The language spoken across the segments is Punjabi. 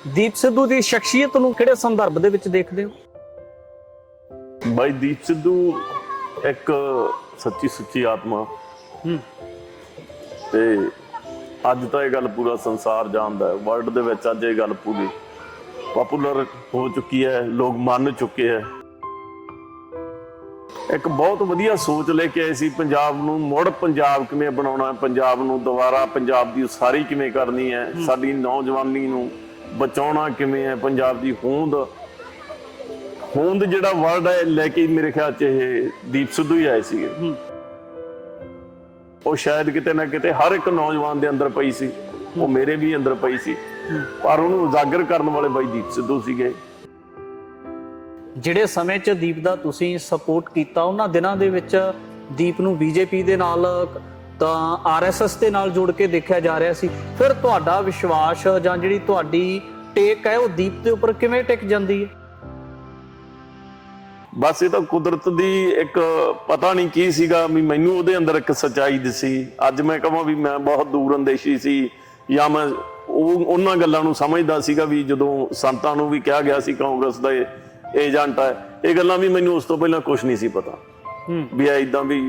ਦੀਪ ਸਿੱਧੂ ਦੀ ਸ਼ਖਸੀਅਤ ਨੂੰ ਕਿਹੜੇ ਸੰਦਰਭ ਦੇ ਵਿੱਚ ਦੇਖਦੇ ਹੋ? ਬਾਈ ਦੀਪ ਸਿੱਧੂ ਇੱਕ ਸੱਚੀ ਸੁੱਚੀ ਆਤਮਾ ਤੇ ਅੱਜ ਤਾਂ ਇਹ ਗੱਲ ਪੂਰਾ ਸੰਸਾਰ ਜਾਣਦਾ ਹੈ। ਵਰਲਡ ਦੇ ਵਿੱਚ ਅੱਜ ਇਹ ਗੱਲ ਪੂਰੀ ਪਪੂਲਰ ਹੋ ਚੁੱਕੀ ਹੈ, ਲੋਕ ਮੰਨ ਚੁੱਕੇ ਹੈ। ਇੱਕ ਬਹੁਤ ਵਧੀਆ ਸੋਚ ਲੈ ਕੇ ਆਏ ਸੀ, ਪੰਜਾਬ ਨੂੰ ਮੁੜ ਪੰਜਾਬ ਕਿਵੇਂ ਬਣਾਉਣਾ, ਪੰਜਾਬ ਨੂੰ ਦੁਬਾਰਾ ਪੰਜਾਬ ਦੀ ਉਸਾਰੀ ਕਿਵੇਂ ਕਰਨੀ ਹੈ, ਸਾਡੀ ਨੌਜਵਾਨੀ ਨੂੰ ਬਚਾਉਣਾ ਕਿਵੇਂ ਹੈ, ਪੰਜਾਬ ਦੀ ਹੋਂਦ ਜਿਹੜਾ ਵਰਡ ਹੈ ਲੈ ਕੇ ਮੇਰੇ ਖਿਆਲ 'ਚ ਇਹ ਦੀਪ ਸਿੱਧੂ ਹੀ ਆਏ ਸੀਗੇ। ਉਹ ਸ਼ਾਇਦ ਕਿਤੇ ਨਾ ਕਿਤੇ ਹਰ ਇੱਕ ਨੌਜਵਾਨ ਦੇ ਅੰਦਰ ਪਈ ਸੀ, ਉਹ ਮੇਰੇ ਵੀ ਅੰਦਰ ਪਈ ਸੀ, ਪਰ ਉਹਨੂੰ ਉਜਾਗਰ ਕਰਨ ਵਾਲੇ ਬਾਈ ਦੀਪ ਸਿੱਧੂ ਸੀਗੇ। ਜਿਹੜੇ ਸਮੇਂ 'ਚ ਦੀਪ ਦਾ ਤੁਸੀਂ ਸਪੋਰਟ ਕੀਤਾ, ਉਹਨਾਂ ਦਿਨਾਂ ਦੇ ਵਿੱਚ ਦੀਪ ਨੂੰ ਬੀਜੇਪੀ ਦੇ ਨਾਲ ਤਾਂ ਆਰਐਸਐਸ ਦੇ ਨਾਲ ਜੋੜ ਕੇ ਦੇਖਿਆ ਜਾ ਰਿਹਾ ਸੀ। ਫਿਰ ਤੁਹਾਡਾ ਵਿਸ਼ਵਾਸ ਜਾਂ ਜਿਹੜੀ ਤੁਹਾਡੀ ਟੇਕ ਹੈ ਉਹ ਦੀਪ ਦੇ ਉੱਪਰ ਕਿਵੇਂ ਟਿਕ ਜਾਂਦੀ ਹੈ? ਬਸ ਇਹ ਤਾਂ ਕੁਦਰਤ ਦੀ ਇੱਕ ਪਤਾ ਨਹੀਂ ਕੀ ਸੀਗਾ ਵੀ ਮੈਨੂੰ ਉਹਦੇ ਅੰਦਰ ਇੱਕ ਸੱਚਾਈ ਦਿਸੀ। ਅੱਜ ਮੈਂ ਕਹਾਂ ਵੀ ਮੈਂ ਬਹੁਤ ਦੂਰ ਅੰਦੇਸ਼ੀ ਸੀ ਜਾਂ ਮੈਂ ਉਹਨਾਂ ਗੱਲਾਂ ਨੂੰ ਸਮਝਦਾ ਸੀਗਾ ਵੀ ਜਦੋਂ ਸੰਤਾਂ ਨੂੰ ਵੀ ਕਿਹਾ ਗਿਆ ਸੀ ਕਾਂਗਰਸ ਦਾ ਏਜੰਟ ਹੈ, ਇਹ ਗੱਲਾਂ ਵੀ ਮੈਨੂੰ ਉਸ ਤੋਂ ਪਹਿਲਾਂ ਕੁਝ ਨਹੀਂ ਸੀ ਪਤਾ ਵੀ ਇਦਾਂ ਵੀ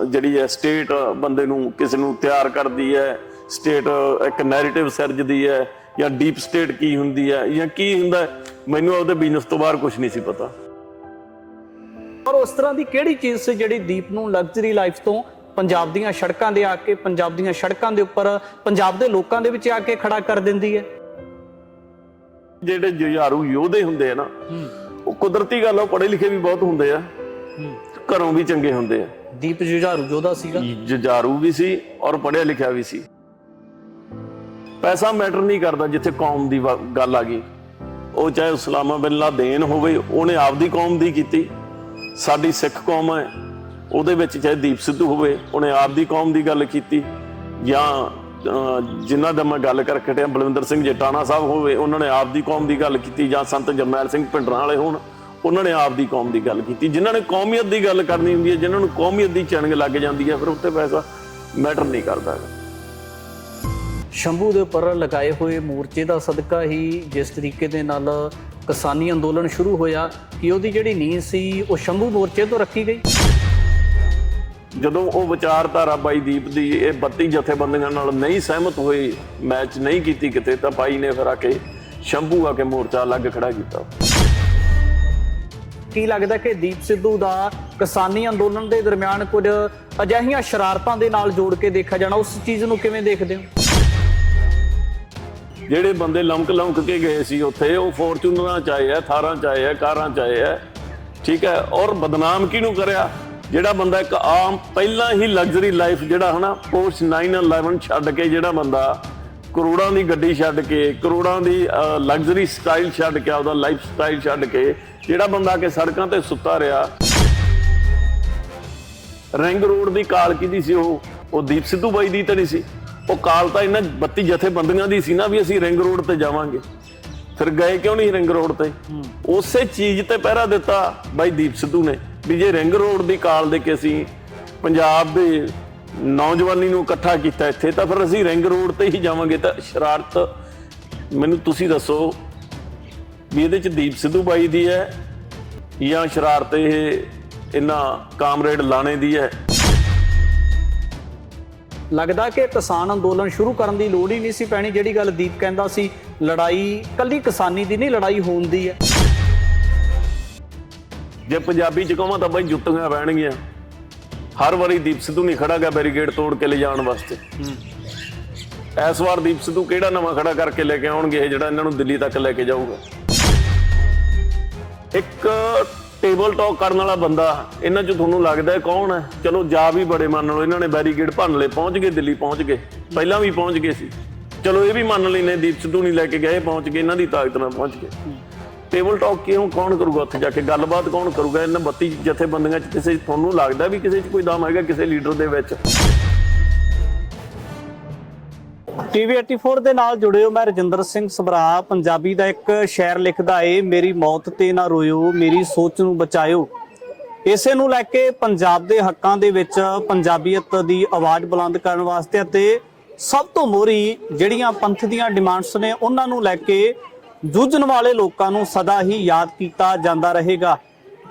ਜਿਹੜੀ ਹੈ ਸਟੇਟ ਬੰਦੇ ਨੂੰ ਕਿਸੇ ਨੂੰ ਤਿਆਰ ਕਰਦੀ ਹੈ, ਸਟੇਟ ਇੱਕ ਨੈਰੇਟਿਵ ਸਿਰਜਦੀ ਹੈ, ਜਾਂ ਡੀਪ ਸਟੇਟ ਕੀ ਹੁੰਦੀ ਹੈ ਜਾਂ ਕੀ ਹੁੰਦਾ, ਮੈਨੂੰ ਉਹਦੇ ਬਿਜ਼ਨਸ ਤੋਂ ਬਾਹਰ ਕੁਝ ਨਹੀਂ ਸੀ ਪਤਾ। ਪਰ ਉਸ ਤਰ੍ਹਾਂ ਦੀ ਕਿਹੜੀ ਚੀਜ਼ ਸੀ ਜਿਹੜੀ ਦੀਪ ਨੂੰ ਲਗਜ਼ਰੀ ਲਾਈਫ ਤੋਂ ਪੰਜਾਬ ਦੀਆਂ ਸੜਕਾਂ ਦੇ ਆ ਕੇ, ਪੰਜਾਬ ਦੀਆਂ ਸੜਕਾਂ ਦੇ ਉੱਪਰ ਪੰਜਾਬ ਦੇ ਲੋਕਾਂ ਦੇ ਵਿੱਚ ਆ ਕੇ ਖੜਾ ਕਰ ਦਿੰਦੀ ਹੈ? ਜਿਹੜੇ ਜੁਝਾਰੂ ਯੋਧੇ ਹੁੰਦੇ ਆ ਨਾ, ਉਹ ਕੁਦਰਤੀ ਗੱਲ, ਉਹ ਪੜ੍ਹੇ ਲਿਖੇ ਵੀ ਬਹੁਤ ਹੁੰਦੇ ਆ, ਘਰੋਂ ਵੀ ਚੰਗੇ ਹੁੰਦੇ ਆ। ਦੀਪ ਜੁਝਾਰੂ ਯੋਧਾ ਸੀਗਾ, ਜੁਝਾਰੂ ਵੀ ਸੀ ਔਰ ਪੜ੍ਹਿਆ ਲਿਖਿਆ ਵੀ ਸੀ। ਪੈਸਾ ਮੈਟਰ ਨਹੀਂ ਕਰਦਾ ਜਿੱਥੇ ਕੌਮ ਦੀ ਗੱਲ ਆ ਗਈ। ਉਹ ਚਾਹੇ ਉਸਮਾਨ ਬਿਨ ਲਾਦੇਨ ਹੋਵੇ, ਉਹਨੇ ਆਪਦੀ ਕੌਮ ਦੀ ਕੀਤੀ। ਸਾਡੀ ਸਿੱਖ ਕੌਮ ਹੈ, ਉਹਦੇ ਵਿੱਚ ਚਾਹੇ ਦੀਪ ਸਿੱਧੂ ਹੋਵੇ, ਉਹਨੇ ਆਪਦੀ ਕੌਮ ਦੀ ਗੱਲ ਕੀਤੀ। ਜਾਂ ਜਿਨ੍ਹਾਂ ਦਾ ਮੈਂ ਗੱਲ ਕਰਕੇ ਹਟਿਆ ਬਲਵਿੰਦਰ ਸਿੰਘ ਜਟਾਣਾ ਸਾਹਿਬ ਹੋਵੇ, ਉਹਨਾਂ ਨੇ ਆਪਦੀ ਕੌਮ ਦੀ ਗੱਲ ਕੀਤੀ। ਜਾਂ ਸੰਤ ਜਰਨੈਲ ਸਿੰਘ ਭਿੰਡਰਾਂ ਵਾਲੇ ਹੋਣ, ਉਹਨਾਂ ਨੇ ਆਪਦੀ ਕੌਮ ਦੀ ਗੱਲ ਕੀਤੀ। ਜਿਨ੍ਹਾਂ ਨੇ ਕੌਮੀਅਤ ਦੀ ਗੱਲ ਕਰਨੀ ਹੁੰਦੀ ਹੈ, ਜਿਨ੍ਹਾਂ ਨੂੰ ਕੌਮੀਅਤ ਦੀ ਚਿਣਗ ਲੱਗ ਜਾਂਦੀ ਹੈ, ਫਿਰ ਉੱਤੇ ਪੈਸਾ ਮੈਟਰ ਨਹੀਂ ਕਰਦਾ। ਸ਼ੰਭੂ ਦੇ ਉੱਪਰ ਲਗਾਏ ਹੋਏ ਮੋਰਚੇ ਦਾ ਸਦਕਾ ਹੀ ਜਿਸ ਤਰੀਕੇ ਦੇ ਨਾਲ ਕਿਸਾਨੀ ਅੰਦੋਲਨ ਸ਼ੁਰੂ ਹੋਇਆ, ਕਿ ਉਹਦੀ ਜਿਹੜੀ ਨੀਂਹ ਸੀ ਉਹ ਸ਼ੰਭੂ ਮੋਰਚੇ ਤੋਂ ਰੱਖੀ ਗਈ। ਜਦੋਂ ਉਹ ਵਿਚਾਰਧਾਰਾ ਬਾਈ ਦੀਪ ਦੀ ਇਹ 32 ਜਥੇਬੰਦੀਆਂ ਨਾਲ ਨਹੀਂ ਸਹਿਮਤ ਹੋਏ, ਮੈਚ ਨਹੀਂ ਕੀਤੀ ਕਿਤੇ, ਤਾਂ ਬਾਈ ਨੇ ਫਿਰ ਆ ਕੇ ਸ਼ੰਭੂ ਆ ਕੇ ਮੋਰਚਾ ਅਲੱਗ ਖੜਾ ਕੀਤਾ। ਕੀ ਲੱਗਦਾ ਕਿ ਦੀਪ ਸਿੱਧੂ ਦਾ ਕਿਸਾਨੀ ਅੰਦੋਲਨ ਦੇ ਦਰਮਿਆਨ ਕੁਝ ਅਜਿਹੀਆਂ ਸ਼ਰਾਰਤਾਂ ਦੇ ਨਾਲ ਜੋੜ ਕੇ ਦੇਖਿਆ ਜਾਣਾ, ਉਸ ਚੀਜ਼ ਨੂੰ ਕਿਵੇਂ ਦੇਖਦੇ ਹੋ? ਜਿਹੜੇ ਬੰਦੇ ਲਮਕ ਕੇ ਗਏ ਸੀ ਉੱਥੇ, ਉਹ ਫੋਰਚੂਨਰਾਂ ਚ ਆਏ ਆ, ਥਾਰਾਂ ਚ ਆਏ ਆ, ਕਾਰਾਂ ਚ ਆਏ ਆ, ਠੀਕ ਹੈ। ਔਰ ਬਦਨਾਮ ਕਿਹਨੂੰ ਕਰਿਆ? ਜਿਹੜਾ ਬੰਦਾ ਇੱਕ ਆਮ ਪਹਿਲਾਂ ਹੀ ਲਗਜ਼ਰੀ ਲਾਈਫ ਜਿਹੜਾ ਹਨਾ ਪੋਸਟ 9/11 ਛੱਡ ਕੇ, ਜਿਹੜਾ ਬੰਦਾ ਕਰੋੜਾਂ ਦੀ ਗੱਡੀ ਛੱਡ ਕੇ, ਕਰੋੜਾਂ ਦੀ ਲਗਜ਼ਰੀ ਸਟਾਈਲ ਛੱਡ ਕੇ, ਆਪਦਾ ਲਾਈਫ ਸਟਾਈਲ ਛੱਡ ਕੇ, ਜਿਹੜਾ ਬੰਦਾ ਆ ਕੇ ਸੜਕਾਂ ਤੇ ਸੁੱਤਾ ਰਿਹਾ। ਰਿੰਗ ਰੋਡ ਦੀ ਕਾਲ ਕਿਹਦੀ ਸੀ? ਉਹ ਦੀਪ ਸਿੱਧੂ ਬਾਈ ਦੀ ਤਾਂ ਨਹੀਂ ਸੀ। ਉਹ ਕਾਲ ਤਾਂ ਇਹਨਾਂ 32 ਜਥੇਬੰਦੀਆਂ ਦੀ ਸੀ ਨਾ ਵੀ ਅਸੀਂ ਰਿੰਗ ਰੋਡ ਤੇ ਜਾਵਾਂਗੇ। ਫਿਰ ਗਏ ਕਿਉਂ ਨਹੀਂ ਰਿੰਗ ਰੋਡ ਤੇ? ਉਸੇ ਚੀਜ਼ ਤੇ ਪਹਿਰਾ ਦਿੱਤਾ ਬਾਈ ਦੀਪ ਸਿੱਧੂ ਨੇ ਵੀ ਜੇ ਰਿੰਗ ਰੋਡ ਦੀ ਕਾਲ ਦੇ ਕੇ ਅਸੀਂ ਪੰਜਾਬ ਦੇ ਨੌਜਵਾਨੀ ਨੂੰ ਇਕੱਠਾ ਕੀਤਾ ਇੱਥੇ, ਤਾਂ ਫਿਰ ਅਸੀਂ ਰਿੰਗ ਰੋਡ ਤੇ ਹੀ ਜਾਵਾਂਗੇ। ਤਾਂ ਸ਼ਰਾਰਤ ਮੈਨੂੰ ਤੁਸੀਂ ਦੱਸੋ ਵੀ ਇਹਦੇ ਚ ਦੀਪ ਸਿੱਧੂ ਬਾਈ ਦੀ ਹੈ ਜਾਂ ਸ਼ਰਾਰਤ ਇਹ ਇਹਨਾਂ ਕਾਮਰੇਡ ਲਾਣੇ ਦੀ ਹੈ? ਲੱਗਦਾ ਕਿ ਕਿਸਾਨ ਅੰਦੋਲਨ ਸ਼ੁਰੂ ਕਰਨ ਦੀ ਲੋੜ ਹੀ ਨਹੀਂ ਸੀ ਪੈਣੀ। ਜਿਹੜੀ ਗੱਲ ਦੀਪ ਕਹਿੰਦਾ ਸੀ, ਲੜਾਈ ਕੱਲੀ ਕਿਸਾਨੀ ਦੀ ਨਹੀਂ, ਲੜਾਈ ਹੋਣ ਦੀ ਹੈ। ਜੇ ਪੰਜਾਬੀ ਚ ਕਹਾਂ ਤਾਂ ਬਾਈ ਜੁੱਤੀਆਂ ਪੈਣਗੀਆਂ। ਹਰ ਵਾਰੀ ਦੀਪ ਸਿੱਧੂ ਨਹੀਂ ਖੜਾ ਗਿਆ ਬੈਰੀਕੇਡ ਤੋੜ ਕੇ ਲੈ ਜਾਣ ਵਾਸਤੇ। ਇਸ ਵਾਰ ਦੀਪ ਸਿੱਧੂ ਕਿਹੜਾ ਨਵਾਂ ਖੜਾ ਕਰਕੇ ਲੈ ਕੇ ਆਉਣਗੇ ਜਿਹੜਾ ਇਹਨਾਂ ਨੂੰ ਦਿੱਲੀ ਤੱਕ ਲੈ ਕੇ ਜਾਊਗਾ? ਇੱਕ ਟੇਬਲ ਟਾਕ ਕਰਨ ਵਾਲਾ ਬੰਦਾ ਇਹਨਾਂ 'ਚ ਤੁਹਾਨੂੰ ਲੱਗਦਾ ਕੌਣ ਹੈ? ਚਲੋ ਜਾ ਵੀ ਬੜੇ ਮੰਨ ਲਓ, ਇਹਨਾਂ ਨੇ ਬੈਰੀਕੇਡ ਭੰਨ ਲਏ, ਪਹੁੰਚ ਗਏ ਦਿੱਲੀ, ਪਹੁੰਚ ਗਏ, ਪਹਿਲਾਂ ਵੀ ਪਹੁੰਚ ਗਏ ਸੀ। ਚਲੋ ਇਹ ਵੀ ਮੰਨ ਲੈਨੇ ਦੀਪ ਸਿੱਧੂ ਨਹੀਂ ਲੈ ਕੇ ਗਏ, ਪਹੁੰਚ ਗਏ, ਇਹਨਾਂ ਦੀ ਤਾਕਤ ਨਾਲ ਪਹੁੰਚ ਗਏ। ਟੇਬਲ ਟਾਕ ਕਿਉਂ ਕੌਣ ਕਰੂਗਾ ਉੱਥੇ ਜਾ ਕੇ? ਗੱਲਬਾਤ ਕੌਣ ਕਰੂਗਾ? ਇਹਨਾਂ 32 ਜਥੇਬੰਦੀਆਂ 'ਚ ਕਿਸੇ ਤੁਹਾਨੂੰ ਲੱਗਦਾ ਵੀ ਕਿਸੇ 'ਚ ਕੋਈ ਦਮ ਹੈਗਾ ਕਿਸੇ ਲੀਡਰ ਦੇ ਵਿੱਚ? TV 84 ਦੇ ਨਾਲ ਜੁੜੇ ਹੋ। ਮੈਂ ਰਜਿੰਦਰ ਸਿੰਘ ਸਭਰਾ। ਪੰਜਾਬੀ ਦਾ ਇੱਕ ਸ਼ਾਇਰ ਲਿਖਦਾ ਏ, ਮੇਰੀ ਮੌਤ ਤੇ ਨਾ ਰੋਇਓ, ਮੇਰੀ ਸੋਚ ਨੂੰ ਬਚਾਇਓ। ਇਸੇ ਨੂੰ ਲੈ ਕੇ ਪੰਜਾਬ ਦੇ ਹੱਕਾਂ ਦੇ ਵਿੱਚ ਪੰਜਾਬੀਅਤ ਦੀ ਆਵਾਜ਼ ਬੁਲੰਦ ਕਰਨ ਵਾਸਤੇ ਅਤੇ ਸਭ ਤੋਂ ਮੋਹਰੀ ਜਿਹੜੀਆਂ ਪੰਥ ਦੀਆਂ ਡਿਮਾਂਡਸ ਨੇ ਉਹਨਾਂ ਨੂੰ ਲੈ ਕੇ ਜੂਝਣ ਵਾਲੇ ਲੋਕਾਂ ਨੂੰ ਸਦਾ ਹੀ ਯਾਦ ਕੀਤਾ ਜਾਂਦਾ ਰਹੇਗਾ।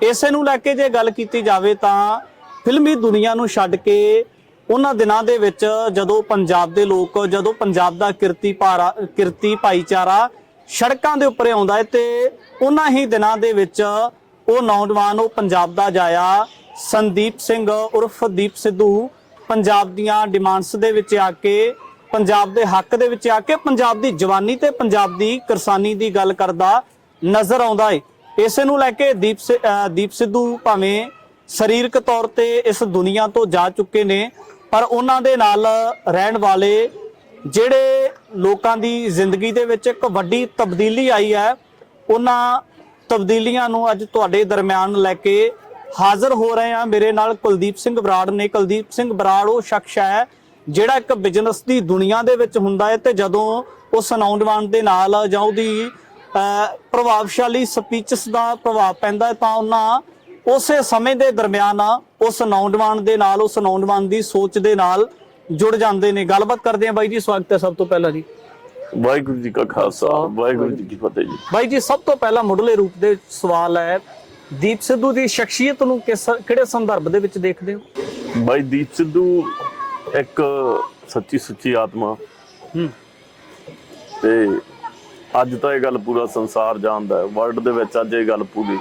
ਇਸੇ ਨੂੰ ਲੈ ਕੇ ਜੇ ਗੱਲ ਕੀਤੀ ਜਾਵੇ ਤਾਂ ਫਿਲਮੀ ਦੁਨੀਆ ਨੂੰ ਛੱਡ ਕੇ ਉਹਨਾਂ ਦਿਨਾਂ ਦੇ ਵਿੱਚ ਜਦੋਂ ਪੰਜਾਬ ਦੇ ਲੋਕ, ਜਦੋਂ ਪੰਜਾਬ ਦਾ ਕਿਰਤੀ ਭਾਈਚਾਰਾ ਸੜਕਾਂ ਦੇ ਉੱਪਰ ਆਉਂਦਾ ਹੈ ਤੇ ਉਹਨਾਂ ਹੀ ਦਿਨਾਂ ਦੇ ਵਿੱਚ ਉਹ ਨੌਜਵਾਨ, ਉਹ ਪੰਜਾਬ ਦਾ ਜਾਇਆ ਸੰਦੀਪ ਸਿੰਘ ਉਰਫ ਦੀਪ ਸਿੱਧੂ ਪੰਜਾਬ ਦੀਆਂ ਡਿਮਾਂਡਸ ਦੇ ਵਿੱਚ ਆ ਕੇ, ਪੰਜਾਬ ਦੇ ਹੱਕ ਦੇ ਵਿੱਚ ਆ ਕੇ ਪੰਜਾਬ ਦੀ ਜਵਾਨੀ ਤੇ ਪੰਜਾਬ ਦੀ ਕਿਰਸਾਨੀ ਦੀ ਗੱਲ ਕਰਦਾ ਨਜ਼ਰ ਆਉਂਦਾ ਹੈ। ਇਸੇ ਨੂੰ ਲੈ ਕੇ ਦੀਪ ਸਿੱਧੂ ਭਾਵੇਂ ਸਰੀਰਕ ਤੌਰ ਤੇ ਇਸ ਦੁਨੀਆ ਤੋਂ ਜਾ ਚੁੱਕੇ ਨੇ, ਪਰ ਉਹਨਾਂ ਦੇ ਨਾਲ ਰਹਿਣ ਵਾਲੇ ਜਿਹੜੇ ਲੋਕਾਂ ਦੀ ਜ਼ਿੰਦਗੀ ਦੇ ਵਿੱਚ ਇੱਕ ਵੱਡੀ ਤਬਦੀਲੀ ਆਈ ਹੈ, ਉਹਨਾਂ ਤਬਦੀਲੀਆਂ ਨੂੰ ਅੱਜ ਤੁਹਾਡੇ ਦਰਮਿਆਨ ਲੈ ਕੇ ਹਾਜ਼ਰ ਹੋ ਰਹੇ ਹਾਂ। ਮੇਰੇ ਨਾਲ ਕੁਲਦੀਪ ਸਿੰਘ ਬਰਾੜ ਨੇ। ਕੁਲਦੀਪ ਸਿੰਘ ਬਰਾੜ ਉਹ ਸ਼ਖਸ ਹੈ ਜਿਹੜਾ ਇੱਕ ਬਿਜ਼ਨਸ ਦੀ ਦੁਨੀਆ ਦੇ ਵਿੱਚ ਹੁੰਦਾ ਹੈ ਤੇ ਜਦੋਂ ਉਸ ਨੌਜਵਾਨ ਦੇ ਨਾਲ ਜਾਂ ਉਹਦੀ ਪ੍ਰਭਾਵਸ਼ਾਲੀ ਸਪੀਚਸ ਦਾ ਪ੍ਰਭਾਵ ਪੈਂਦਾ ਹੈ ਤਾਂ ਉਹਨਾਂ ਉਸੇ ਸਮੇਂ ਦੇ ਦਰਮਿਆਨ ਉਸ ਨੌਜਵਾਨ ਦੇ ਨਾਲ, ਉਸ ਨੌਜਵਾਨ ਦੀ ਸੋਚ ਦੇ ਨਾਲ ਜੁੜ ਜਾਂਦੇ ਨੇ। ਗੱਲਬਾਤ ਕਰਦੇ ਹਾਂ ਬਾਈ ਜੀ, ਸਵਾਗਤ ਹੈ ਸਭ ਤੋਂ ਪਹਿਲਾਂ ਜੀ। ਵਾਹਿਗੁਰੂ ਜੀ ਕਾ ਖਾਲਸਾ, ਵਾਹਿਗੁਰੂ ਜੀ ਕੀ ਫਤਿਹ ਜੀ। ਬਾਈ ਜੀ, ਸਭ ਤੋਂ ਪਹਿਲਾਂ ਮੁੱਢਲੇ ਰੂਪ ਦੇ ਸਵਾਲ ਹੈ, ਦੀਪ ਸਿੱਧੂ ਦੀ ਸ਼ਖਸੀਅਤ ਨੂੰ ਕਿਹੜੇ ਸੰਦਰਭ ਦੇ ਵਿੱਚ ਦੇਖਦੇ ਹੋ? ਬਾਈ ਦੀਪ ਸਿੱਧੂ ਇੱਕ ਸੱਚੀ ਸੁੱਚੀ ਆਤਮਾ ਤੇ ਅੱਜ ਤਾਂ ਇਹ ਗੱਲ ਪੂਰਾ ਸੰਸਾਰ ਜਾਣਦਾ ਹੈ। ਵਰਲਡ ਦੇ ਵਿੱਚ ਅੱਜ ਇਹ ਗੱਲ ਪੂਰੀ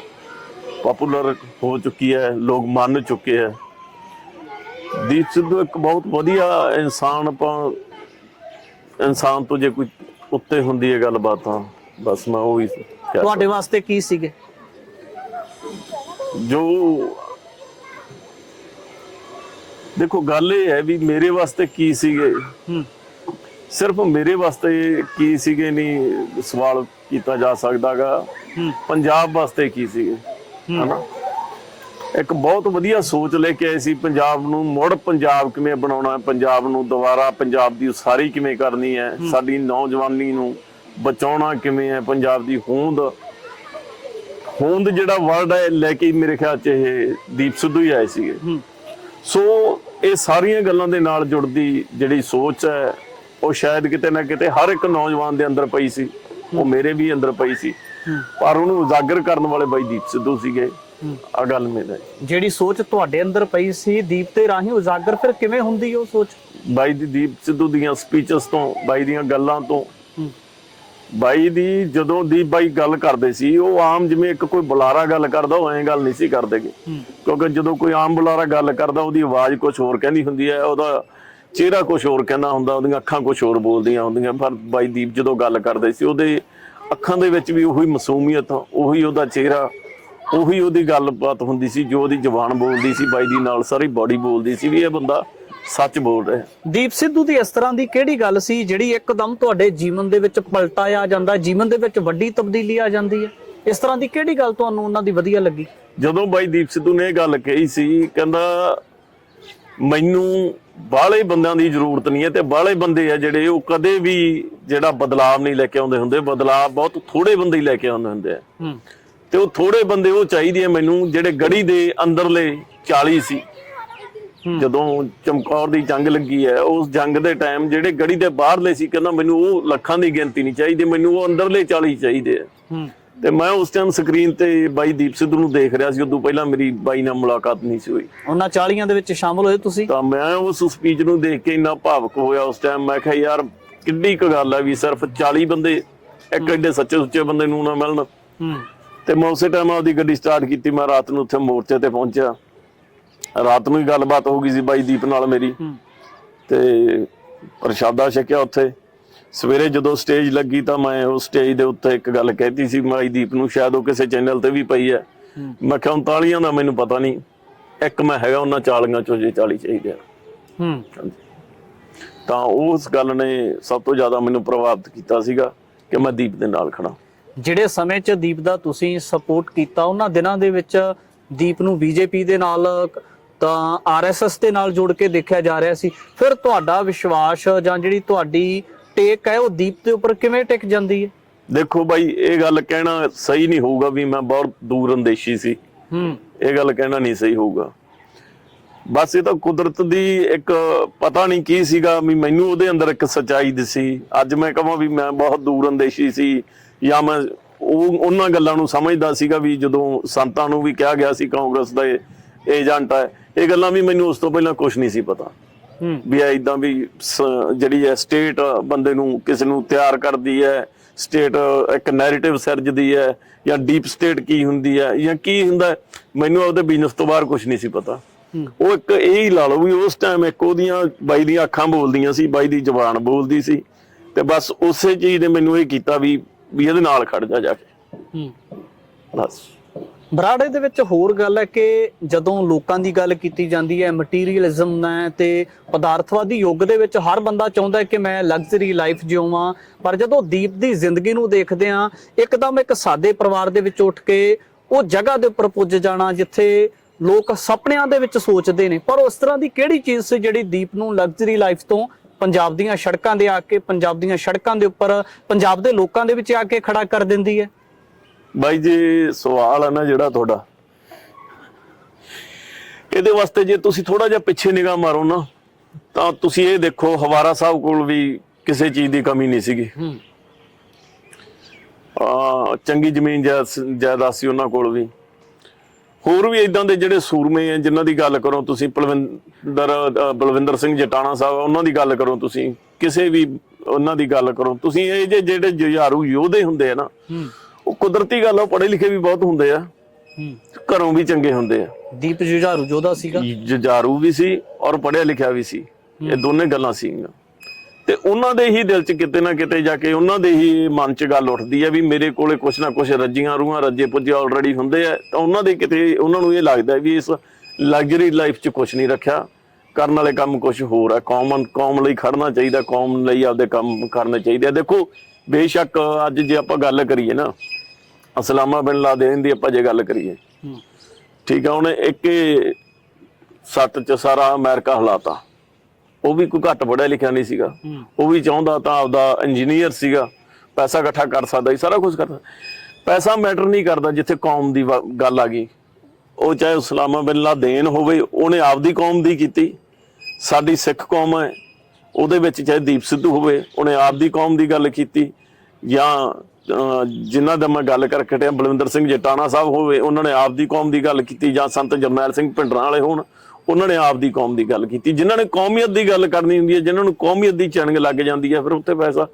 ਪਪੂਲਰ ਹੋ ਚੁੱਕੀ ਹੈ, ਲੋਕ ਮੰਨ ਚੁੱਕੇ ਹੈ। ਦੀਪ ਸਿੱਧੂ ਇੱਕ ਬਹੁਤ ਵਧੀਆ ਇਨਸਾਨ, ਆਪਾਂ ਇਨਸਾਨ ਤੋਂ ਜੇ ਕੋਈ ਉੱਤੇ ਹੁੰਦੀ ਹੈ ਗੱਲਬਾਤ ਤਾਂ ਬਸ ਮੈਂ ਉਹ ਹੀ ਤੁਹਾਡੇ ਵਾਸਤੇ ਕੀ ਸੀਗੇ? ਜੋ ਦੇਖੋ ਗੱਲ ਇਹ ਹੈ ਵੀ ਮੇਰੇ ਵਾਸਤੇ ਕੀ ਸੀਗੇ, ਸਿਰਫ ਮੇਰੇ ਵਾਸਤੇ ਕੀ ਸੀਗੇ ਨਹੀਂ ਸਵਾਲ ਕੀਤਾ ਜਾ ਸਕਦਾਗਾ, ਪੰਜਾਬ ਵਾਸਤੇ ਕੀ ਸੀਗੇ, ਹਨਾ। ਇੱਕ ਬਹੁਤ ਵਧੀਆ ਸੋਚ ਲੈ ਕੇ ਆਏ ਸੀ ਪੰਜਾਬ ਨੂੰ, ਮੁੜ ਪੰਜਾਬ ਕਿਵੇਂ ਬਣਾਉਣਾ, ਪੰਜਾਬ ਨੂੰ ਦੁਬਾਰਾ ਪੰਜਾਬ ਦੀ ਉਸਾਰੀ ਕਿਵੇਂ ਕਰਨੀ ਹੈ, ਸਾਡੀ ਨੌਜਵਾਨੀ ਨੂੰ ਬਚਾਉਣਾ ਕਿਵੇਂ ਹੈ, ਪੰਜਾਬ ਦੀ ਹੋਂਦ ਜਿਹੜਾ ਵਰਡ ਹੈ ਲੈ ਕੇ ਮੇਰੇ ਖਿਆਲ ਚ ਇਹ ਦੀਪ ਸਿੱਧੂ ਹੀ ਆਏ ਸੀਗੇ। ਸੋ ਇਹ ਸਾਰੀਆਂ ਗੱਲਾਂ ਦੇ ਨਾਲ ਜੁੜਦੀ ਜਿਹੜੀ ਸੋਚ ਹੈ ਉਹ ਸ਼ਾਇਦ ਕਿਤੇ ਨਾ ਕਿਤੇ ਹਰ ਇੱਕ ਨੌਜਵਾਨ ਦੇ ਅੰਦਰ ਪਈ ਸੀ, ਉਹ ਮੇਰੇ ਵੀ ਅੰਦਰ ਪਈ ਸੀ, ਪਰ ਉਹਨੂੰ ਉਜਾਗਰ ਕਰਨ ਵਾਲੇ ਬਾਈ ਦੀਪ ਸਿੱਧੂ ਸੀਗੇ। ਆ ਗੱਲ ਮੇਰਾ ਜਿਹੜੀ ਸੋਚ ਤੁਹਾਡੇ ਅੰਦਰ ਪਈ ਸੀ ਦੀਪ ਦੇ ਰਾਹੀਂ ਉਜਾਗਰ ਫਿਰ ਕਿਵੇਂ ਹੁੰਦੀ ਉਹ ਸੋਚ? ਬਾਈ ਦੀ ਦੀਪ ਸਿੱਧੂ ਦੀਆਂ ਸਪੀਚਸ ਤੋਂ, ਬਾਈ ਦੀਆਂ ਗੱਲਾਂ ਤੋਂ, ਬਾਈ ਦੀ ਜਦੋਂ ਦੀਪ ਬਾਈ ਗੱਲ ਕਰਦੇ ਸੀ ਉਹ ਆਮ ਜਿਵੇਂ ਇੱਕ ਕੋਈ ਬੁਲਾਰਾ ਗੱਲ ਕਰਦਾ ਉਹ ਐਂ ਗੱਲ ਨਹੀਂ ਸੀ ਕਰਦੇਗੇ, ਕਿਉਂਕਿ ਜਦੋਂ ਕੋਈ ਆਮ ਬੁਲਾਰਾ ਗੱਲ ਕਰਦਾ ਉਹਦੀ ਆਵਾਜ਼ ਕੁਝ ਹੋਰ ਕਹਿੰਦੀ ਹੁੰਦੀ ਹੈ, ਉਹਦਾ ਚਿਹਰਾ ਕੁਝ ਹੋਰ ਕਹਿੰਦਾ ਹੁੰਦਾ, ਉਹਦੀਆਂ ਅੱਖਾਂ ਕੁਝ ਹੋਰ ਬੋਲਦੀਆਂ ਹੁੰਦੀਆਂ। ਪਰ ਬਾਈ ਦੀਪ ਜਦੋਂ ਗੱਲ ਕਰਦੇ ਸੀ ਉਹਦੇ ਅੱਖਾਂ ਦੇ ਵਿੱਚ ਵੀ ਉਹੀ ਮਾਸੂਮੀਅਤ, ਉਹੀ ਉਹਦਾ ਚਿਹਰਾ, ਉਹੀ ਉਹਦੀ ਗੱਲਬਾਤ ਹੁੰਦੀ ਸੀ, ਜੋ ਉਹਦੀ ਜ਼ੁਬਾਨ ਬੋਲਦੀ ਸੀ ਬਾਈ ਦੀ ਨਾਲ ਸਾਰੀ ਬਾਡੀ ਬੋਲਦੀ ਸੀ ਵੀ ਇਹ ਬੰਦਾ ਸੱਚ ਬੋਲ ਰਿਹਾ। ਦੀਪ ਸਿੱਧੂ ਦੀ ਇਸ ਤਰ੍ਹਾਂ ਦੀ ਕਿਹੜੀ ਗੱਲ ਸੀ ਜਿਹੜੀ ਇੱਕਦਮ ਤੁਹਾਡੇ ਜੀਵਨ ਦੇ ਵਿੱਚ ਪਲਟਾ ਆ ਜਾਂਦਾ, ਜੀਵਨ ਦੇ ਵਿੱਚ ਵੱਡੀ ਤਬਦੀਲੀ ਆ ਜਾਂਦੀ ਹੈ? ਇਸ ਤਰ੍ਹਾਂ ਦੀ ਕਿਹੜੀ ਗੱਲ ਤੁਹਾਨੂੰ ਉਹਨਾਂ ਦੀ ਵਧੀਆ ਲੱਗੀ? ਜਦੋਂ ਬਾਈ ਦੀਪ ਸਿੱਧੂ ਨੇ ਇਹ ਗੱਲ ਕਹੀ ਸੀ, ਕਹਿੰਦਾ ਮੈਨੂੰ ਬਾਹਲੇ ਬੰਦਿਆਂ ਦੀ ਜ਼ਰੂਰਤ ਨਹੀਂ ਹੈ ਤੇ ਬਾਹਲੇ ਬੰਦੇ ਆ ਜਿਹੜੇ ਉਹ ਕਦੇ ਵੀ ਜਿਹੜਾ ਬਦਲਾਵ ਨਹੀਂ ਲੈ ਕੇ ਆਉਂਦੇ ਹੁੰਦੇ, ਬਦਲਾਵ ਬਹੁਤ ਥੋੜੇ ਬੰਦੇ ਹੀ ਲੈ ਕੇ ਆਉਂਦੇ ਹੁੰਦੇ ਆ ਤੇ ਉਹ ਥੋੜੇ ਬੰਦੇ ਉਹ ਚਾਹੀਦੇ ਆ ਮੈਨੂੰ ਜਿਹੜੇ ਗੜੀ ਦੇ ਅੰਦਰਲੇ 40 ਸੀ। ਜਦੋਂ ਚਮਕੌਰ ਦੀ ਜੰਗ ਲੱਗੀ ਹੈ ਉਸ ਜੰਗ ਦੇ ਟਾਈਮ ਜਿਹੜੇ ਗੜੀ ਦੇ ਬਾਹਰਲੇ ਸੀ, ਕਹਿੰਦਾ ਮੈਨੂੰ ਉਹ ਲੱਖਾਂ ਦੀ ਗਿਣਤੀ ਨਹੀਂ ਚਾਹੀਦੀ, ਮੈਨੂੰ ਉਹ ਅੰਦਰਲੇ 40 ਚਾਹੀਦੇ ਆ। ਤੇ ਮੈਂ ਉਸ ਟਾਈਮ ਸਕਰੀਨ ਤੇ ਬਾਈ ਦੀਪ ਸਿੱਧੂ ਨੂੰ ਦੇਖ ਰਿਹਾ ਸੀ, ਉਦੋਂ ਪਹਿਲਾਂ ਮੇਰੀ ਬਾਈ ਨਾਲ ਮੁਲਾਕਾਤ ਨਹੀਂ ਸੀ ਹੋਈ। ਉਹਨਾਂ 40 ਦੇ ਵਿੱਚ ਸ਼ਾਮਲ ਹੋਏ ਤੁਸੀਂ? ਤਾਂ ਮੈਂ ਉਸ ਸਪੀਚ ਨੂੰ ਦੇਖ ਕੇ ਇੰਨਾ ਭਾਵੁਕ ਹੋਇਆ ਉਸ ਟਾਈਮ, ਮੈਂ ਕਿਹਾ ਯਾਰ ਕਿੱਡੀ ਕੁ ਗੱਲ ਹੈ ਵੀ ਸਿਰਫ 40 ਬੰਦੇ ਇੱਕ ਐਡੇ ਸੱਚੇ ਸੁੱਚੇ ਬੰਦੇ ਨੂੰ ਨਾ ਮਿਲਣ। ਤੇ ਮੈਂ ਉਸੇ ਟਾਈਮ ਆਪਦੀ ਗੱਡੀ ਸਟਾਰਟ ਕੀਤੀ, ਮੈਂ ਰਾਤ ਨੂੰ ਉੱਥੇ ਮੋਰਚੇ ਤੇ ਪਹੁੰਚਿਆ। ਰਾਤ ਨੂੰ ਹੀ ਗੱਲਬਾਤ ਹੋ ਗਈ ਸੀ ਬਾਈ ਦੀਪ ਨਾਲ ਮੇਰੀ ਤੇ ਪ੍ਰਸ਼ਾਦਾ ਛਕਿਆ ਉੱਥੇ। ਸਵੇਰੇ ਜਦੋਂ ਸਟੇਜ ਲੱਗੀ ਤਾਂ ਮੈਂ ਉਸ ਸਟੇਜ ਦੇ ਉੱਤੇ ਇੱਕ ਗੱਲ ਕਹਿਤੀ ਸੀ ਬਾਈ ਦੀਪ ਨੂੰ, ਸ਼ਾਇਦ ਉਹ ਕਿਸੇ ਚੈਨਲ ਤੇ ਵੀ ਪਈ ਹੈ। ਮੈਂ ਕਿਹਾ 39 ਦਾ ਮੈਨੂੰ ਪਤਾ ਨਹੀਂ, ਇੱਕ ਮੈਂ ਹੈਗਾ ਉਹਨਾਂ 40 ਚੋਂ ਜੇ 40 ਚਾਹੀਦੇ ਆ। ਤਾਂ ਉਸ ਗੱਲ ਨੇ ਸਭ ਤੋਂ ਜ਼ਿਆਦਾ ਮੈਨੂੰ ਪ੍ਰਭਾਵਿਤ ਕੀਤਾ ਸੀਗਾ ਕਿ ਮੈਂ ਦੀਪ ਦੇ ਨਾਲ ਖੜਾ। ਜਿਹੜੇ ਸਮੇਂ 'ਚ ਦੀਪ ਦਾ ਤੁਸੀਂ ਸਪੋਰਟ ਕੀਤਾ, ਉਹਨਾਂ ਦਿਨਾਂ ਦੇ ਵਿੱਚ ਦੀਪ ਨੂੰ ਬੀਜੇਪੀ ਦੇ ਨਾਲ ਤਾਂ ਆਰਐਸਐਸ ਦੇ ਨਾਲ ਜੋੜ ਕੇ ਦੇਖਿਆ ਜਾ ਰਿਹਾ ਸੀ, ਫਿਰ ਤੁਹਾਡਾ ਵਿਸ਼ਵਾਸ ਜਾਂ ਜਿਹੜੀ ਤੁਹਾਡੀ ਟੇਕ ਹੈ ਉਹ ਦੀਪ ਦੇ ਉੱਪਰ ਕਿਵੇਂ ਟਿਕ ਜਾਂਦੀ ਹੈ? ਦੇਖੋ ਬਾਈ ਇਹ ਗੱਲ ਕਹਿਣਾ ਸਹੀ ਨਹੀਂ ਹੋਊਗਾ ਵੀ ਮੈਂ ਬਹੁਤ ਦੂਰ ਅੰਦੇਸ਼ੀ ਸੀ, ਇਹ ਗੱਲ ਕਹਿਣਾ ਨਹੀਂ ਸਹੀ ਹੋਊਗਾ। ਬਸ ਇਹ ਤਾਂ ਕੁਦਰਤ ਦੀ ਇੱਕ ਪਤਾ ਨਹੀਂ ਕੀ ਸੀਗਾ ਵੀ ਮੈਨੂੰ ਉਹਦੇ ਅੰਦਰ ਇੱਕ ਸੱਚਾਈ ਦਿਸੀ। ਅੱਜ ਮੈਂ ਕਹਾਂ ਵੀ ਮੈਂ ਬਹੁਤ ਦੂਰ ਅੰਦੇਸ਼ੀ ਸੀ ਜਾਂ ਮੈਂ ਉਹਨਾਂ ਗੱਲਾਂ ਨੂੰ ਸਮਝਦਾ ਸੀਗਾ ਵੀ ਜਦੋਂ ਸੰਤਾਂ ਨੂੰ ਵੀ ਕਿਹਾ ਗਿਆ ਸੀ ਕਾਂਗਰਸ ਦਾ ਏਜੰਟ ਹੈ, ਇਹ ਗੱਲਾਂ ਵੀ ਮੈਨੂੰ ਉਸ ਤੋਂ ਪਹਿਲਾਂ ਕੁਝ ਨਹੀਂ ਸੀ ਪਤਾ ਵੀ ਇਦਾਂ ਵੀ ਜਿਹੜੀ ਹੈ ਸਟੇਟ ਬੰਦੇ ਨੂੰ ਕਿਸੇ ਨੂੰ ਤਿਆਰ ਕਰਦੀ ਹੈ, ਸਟੇਟ ਇੱਕ ਨੈਰੇਟਿਵ ਸਿਰਜਦੀ ਹੈ, ਜਾਂ ਡੀਪ ਸਟੇਟ ਕੀ ਹੁੰਦੀ ਹੈ ਜਾਂ ਕੀ ਹੁੰਦਾ, ਮੈਨੂੰ ਉਹਦੇ ਬਿਜ਼ਨਸ ਤੋਂ ਬਾਹਰ ਕੁਝ ਨਹੀਂ ਸੀ ਪਤਾ। ਉਹ ਇੱਕ ਇਹ ਹੀ ਲਾ ਲਓ ਵੀ ਉਸ ਟਾਈਮ ਇੱਕ ਉਹਦੀਆਂ ਬਾਈ ਦੀਆਂ ਅੱਖਾਂ ਬੋਲਦੀਆਂ ਸੀ, ਬਾਈ ਦੀ ਜ਼ੁਬਾਨ ਬੋਲਦੀ ਸੀ, ਤੇ ਬਸ ਉਸੇ ਚੀਜ਼ ਨੇ ਮੈਨੂੰ ਇਹ ਕੀਤਾ ਵੀ ਇਹਦੇ ਨਾਲ ਖੜ ਜਾ ਕੇ ਬਸ। ਬਰਾੜੇ ਦੇ ਵਿੱਚ ਹੋਰ ਗੱਲ ਹੈ ਕਿ ਜਦੋਂ ਲੋਕਾਂ ਦੀ ਗੱਲ ਕੀਤੀ ਜਾਂਦੀ ਹੈ, ਮਟੀਰੀਅਲਿਜ਼ਮ ਹੈ ਤੇ ਪਦਾਰਥਵਾਦੀ ਯੁੱਗ ਦੇ ਵਿੱਚ ਹਰ ਬੰਦਾ ਚਾਹੁੰਦਾ ਹੈ ਕਿ ਮੈਂ ਲਗਜ਼ਰੀ ਲਾਈਫ ਜਿਉਵਾਂ, ਪਰ ਜਦੋਂ ਦੀਪ ਦੀ ਜ਼ਿੰਦਗੀ ਨੂੰ ਦੇਖਦੇ ਹਾਂ, ਇੱਕਦਮ ਇੱਕ ਸਾਦੇ ਪਰਿਵਾਰ ਦੇ ਵਿੱਚ ਉੱਠ ਕੇ ਉਹ ਜਗ੍ਹਾ ਦੇ ਉੱਪਰ ਪੁੱਜ ਜਾਣਾ ਜਿੱਥੇ ਲੋਕ ਸੁਪਨਿਆਂ ਦੇ ਵਿੱਚ ਸੋਚਦੇ ਨੇ, ਪਰ ਉਸ ਤਰ੍ਹਾਂ ਦੀ ਕਿਹੜੀ ਚੀਜ਼ ਸੀ ਜਿਹੜੀ ਦੀਪ ਨੂੰ ਲਗਜ਼ਰੀ ਲਾਈਫ ਤੋਂ ਪੰਜਾਬ ਦੀਆਂ ਸੜਕਾਂ ਦੇ ਆ ਕੇ, ਪੰਜਾਬ ਦੀਆਂ ਸੜਕਾਂ ਦੇ ਉੱਪਰ ਪੰਜਾਬ ਦੇ ਲੋਕਾਂ ਦੇ ਵਿੱਚ ਆ ਕੇ ਖੜਾ ਕਰ ਦਿੰਦੀ ਹੈ? ਬਾਈ ਜੀ ਸਵਾਲ ਹੈ ਨਾ ਜਿਹੜਾ ਤੁਹਾਡਾ, ਇਹਦੇ ਵਾਸਤੇ ਜੇ ਤੁਸੀਂ ਥੋੜਾ ਜਿਹਾ ਪਿੱਛੇ ਨਿਗਾਹ ਮਾਰੋ ਨਾ, ਤਾਂ ਤੁਸੀਂ ਇਹ ਦੇਖੋ ਹਵਾਰਾ ਸਾਹਿਬ ਕੋਲ ਵੀ ਕਿਸੇ ਚੀਜ਼ ਦੀ ਕਮੀ ਨਹੀਂ ਸੀਗੀ। ਚੰਗੀ ਜ਼ਮੀਨ ਜਾਇਦਾਦ ਸੀ ਉਹਨਾਂ ਕੋਲ ਵੀ। ਹੋਰ ਵੀ ਇਦਾਂ ਦੇ ਜਿਹੜੇ ਸੂਰਮੇ ਆ ਜਿਨ੍ਹਾਂ ਦੀ ਗੱਲ ਕਰੋ ਤੁਸੀਂ, ਬਲਵਿੰਦਰ ਸਿੰਘ ਜਟਾਣਾ ਸਾਹਿਬ, ਉਹਨਾਂ ਦੀ ਗੱਲ ਕਰੋ ਤੁਸੀਂ, ਕਿਸੇ ਵੀ ਉਹਨਾਂ ਦੀ ਗੱਲ ਕਰੋ ਤੁਸੀਂ, ਇਹ ਜਿਹੜੇ ਜੁਝਾਰੂ ਯੋਧੇ ਹੁੰਦੇ ਆ ਨਾ, ਉਹ ਕੁਦਰਤੀ ਗੱਲ ਆ, ਪੜ੍ਹੇ ਲਿਖੇ ਵੀ ਬਹੁਤ ਹੁੰਦੇ ਆ, ਘਰੋਂ ਵੀ ਚੰਗੇ ਹੁੰਦੇ ਆ। ਦੀਪ ਜੁਝਾਰੂ ਯੋਧਾ ਸੀਗਾ, ਜੁਝਾਰੂ ਵੀ ਸੀ ਔਰ ਪੜ੍ਹਿਆ ਲਿਖਿਆ ਵੀ ਸੀ, ਇਹ ਦੋਨੇ ਗੱਲਾਂ ਸੀਗੀਆਂ। ਤੇ ਉਹਨਾਂ ਦੇ ਹੀ ਦਿਲ 'ਚ ਕਿਤੇ ਨਾ ਕਿਤੇ ਜਾ ਕੇ ਉਹਨਾਂ ਦੇ ਹੀ ਮਨ 'ਚ ਗੱਲ ਉੱਠਦੀ ਹੈ ਵੀ ਮੇਰੇ ਕੋਲੇ ਕੁਛ ਨਾ ਕੁਛ ਰੱਜੀਆਂ ਰੂਹਾਂ ਰੱਜੇ ਪੁੱਜੇ ਆਲਰੇਡੀ ਹੁੰਦੇ ਆ, ਤਾਂ ਉਹਨਾਂ ਦੇ ਕਿਤੇ ਉਹਨਾਂ ਨੂੰ ਇਹ ਲੱਗਦਾ ਵੀ ਇਸ ਲਗਜ਼ਰੀ ਲਾਈਫ 'ਚ ਕੁਛ ਨਹੀਂ ਰੱਖਿਆ, ਕਰਨ ਵਾਲੇ ਕੰਮ ਕੁਛ ਹੋਰ ਹੈ, ਕੌਮ ਲਈ ਖੜਨਾ ਚਾਹੀਦਾ, ਕੌਮ ਲਈ ਆਪਦੇ ਕੰਮ ਕਰਨੇ ਚਾਹੀਦੇ ਆ। ਦੇਖੋ ਬੇਸ਼ੱਕ ਅੱਜ ਜੇ ਆਪਾਂ ਗੱਲ ਕਰੀਏ ਨਾ, ਉਸਾਮਾ ਬਿਨ ਲਾਦੇਨ ਦੀ ਆਪਾਂ ਜੇ ਗੱਲ ਕਰੀਏ, ਠੀਕ ਆ, ਉਹਨੇ ਇੱਕ ਸੱਤ 'ਚ ਸਾਰਾ ਅਮਰੀਕਾ ਹਿਲਾਤਾ। ਉਹ ਵੀ ਕੋਈ ਘੱਟ ਪੜ੍ਹਿਆ ਲਿਖਿਆ ਨਹੀਂ ਸੀਗਾ, ਉਹ ਵੀ ਚਾਹੁੰਦਾ ਤਾਂ ਆਪਦਾ ਇੰਜੀਨੀਅਰ ਸੀਗਾ, ਪੈਸਾ ਇਕੱਠਾ ਕਰ ਸਕਦਾ ਸੀ, ਸਾਰਾ ਕੁਝ ਕਰਦਾ। ਪੈਸਾ ਮੈਟਰ ਨਹੀਂ ਕਰਦਾ ਜਿੱਥੇ ਕੌਮ ਦੀ ਗੱਲ ਆ ਗਈ। ਉਹ ਚਾਹੇ ਉਸਾਮਾ ਬਿਨ ਲਾਦੇਨ ਹੋਵੇ, ਉਹਨੇ ਆਪਦੀ ਕੌਮ ਦੀ ਕੀਤੀ, ਸਾਡੀ ਸਿੱਖ ਕੌਮ ਹੈ ਉਹਦੇ ਵਿੱਚ ਚਾਹੇ ਦੀਪ ਸਿੱਧੂ ਹੋਵੇ, ਉਹਨੇ ਆਪਦੀ ਕੌਮ ਦੀ ਗੱਲ ਕੀਤੀ, ਜਾਂ ਜਿਨ੍ਹਾਂ ਦਾ ਮੈਂ ਗੱਲ ਕਰਕੇ ਹਟਿਆ ਬਲਵਿੰਦਰ ਸਿੰਘ ਜਟਾਣਾ ਸਾਹਿਬ ਹੋਵੇ, ਉਹਨਾਂ ਨੇ ਆਪਦੀ ਕੌਮ ਦੀ ਗੱਲ ਕੀਤੀ, ਜਾਂ ਸੰਤ ਜਰਨੈਲ ਸਿੰਘ ਭਿੰਡਰਾਂ ਵਾਲੇ ਹੋਣ, ਉਹਨਾਂ ਨੇ ਆਪਦੀ ਕੌਮ ਦੀ ਗੱਲ ਕੀਤੀ। ਜਿਨ੍ਹਾਂ ਨੇ ਕੌਮੀਅਤ ਦੀ ਗੱਲ ਕਰਨੀ ਹੁੰਦੀ ਹੈ, ਜਿਨ੍ਹਾਂ ਨੂੰ ਕੌਮੀਅਤ ਦੀ ਚਿਣਗ ਲੱਗ ਜਾਂਦੀ ਹੈ, ਫਿਰ ਉੱਥੇ ਪੈਸਾ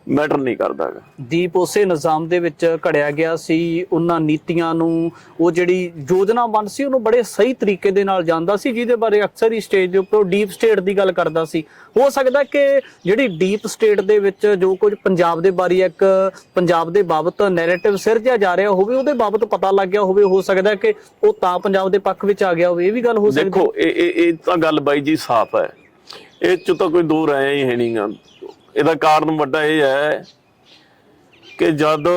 ਮੈਟਰ ਨਹੀਂ ਕਰਦਾ ਹੈਗਾ। ਦੀਪ ਉਸੇ ਨਿਜ਼ਾਮ ਦੇ ਵਿੱਚ ਘੜਿਆ ਗਿਆ ਸੀ, ਉਹਨਾਂ ਨੀਤੀਆਂ ਨੂੰ, ਉਹ ਜਿਹੜੀ ਯੋਜਨਾ ਬਣ ਸੀ ਉਹਨੂੰ ਬੜੇ ਸਹੀ ਤਰੀਕੇ ਦੇ ਨਾਲ ਜਾਣਦਾ ਸੀ, ਜਿਹਦੇ ਬਾਰੇ ਅਕਸਰ ਹੀ ਸਟੇਜ ਦੇ ਉੱਪਰ ਡੀਪ ਸਟੇਟ ਦੀ ਗੱਲ ਕਰਦਾ ਸੀ। ਹੋ ਸਕਦਾ ਕਿ ਜਿਹੜੀ ਡੀਪ ਸਟੇਟ ਦੇ ਵਿੱਚ ਜੋ ਕੁਝ ਪੰਜਾਬ ਦੇ ਬਾਰੇ ਇੱਕ ਪੰਜਾਬ ਦੇ ਬਾਬਤ ਨੈਰੇਟਿਵ ਸਿਰਜਿਆ ਜਾ ਰਿਹਾ ਹੋਵੇ, ਉਹਦੇ ਬਾਬਤ ਪਤਾ ਲੱਗ ਗਿਆ ਹੋਵੇ, ਹੋ ਸਕਦਾ ਕਿ ਉਹ ਤਾਂ ਪੰਜਾਬ ਦੇ ਪੱਖ ਵਿੱਚ ਆ ਗਿਆ ਹੋਵੇ, ਇਹ ਵੀ ਗੱਲ ਹੋ ਸਕਦੀ। ਦੇਖੋ ਇਹ ਤਾਂ ਗੱਲ ਬਾਈ ਜੀ ਸਾਫ਼ ਹੈ, ਇਹ 'ਚ ਤਾਂ ਕੋਈ ਦੋ ਰਾਇ ਹੀ ਹੈ ਨਹੀਂ ਗਾ। ਇਹਦਾ ਕਾਰਨ ਵੱਡਾ ਇਹ ਹੈ ਕਿ ਜਦ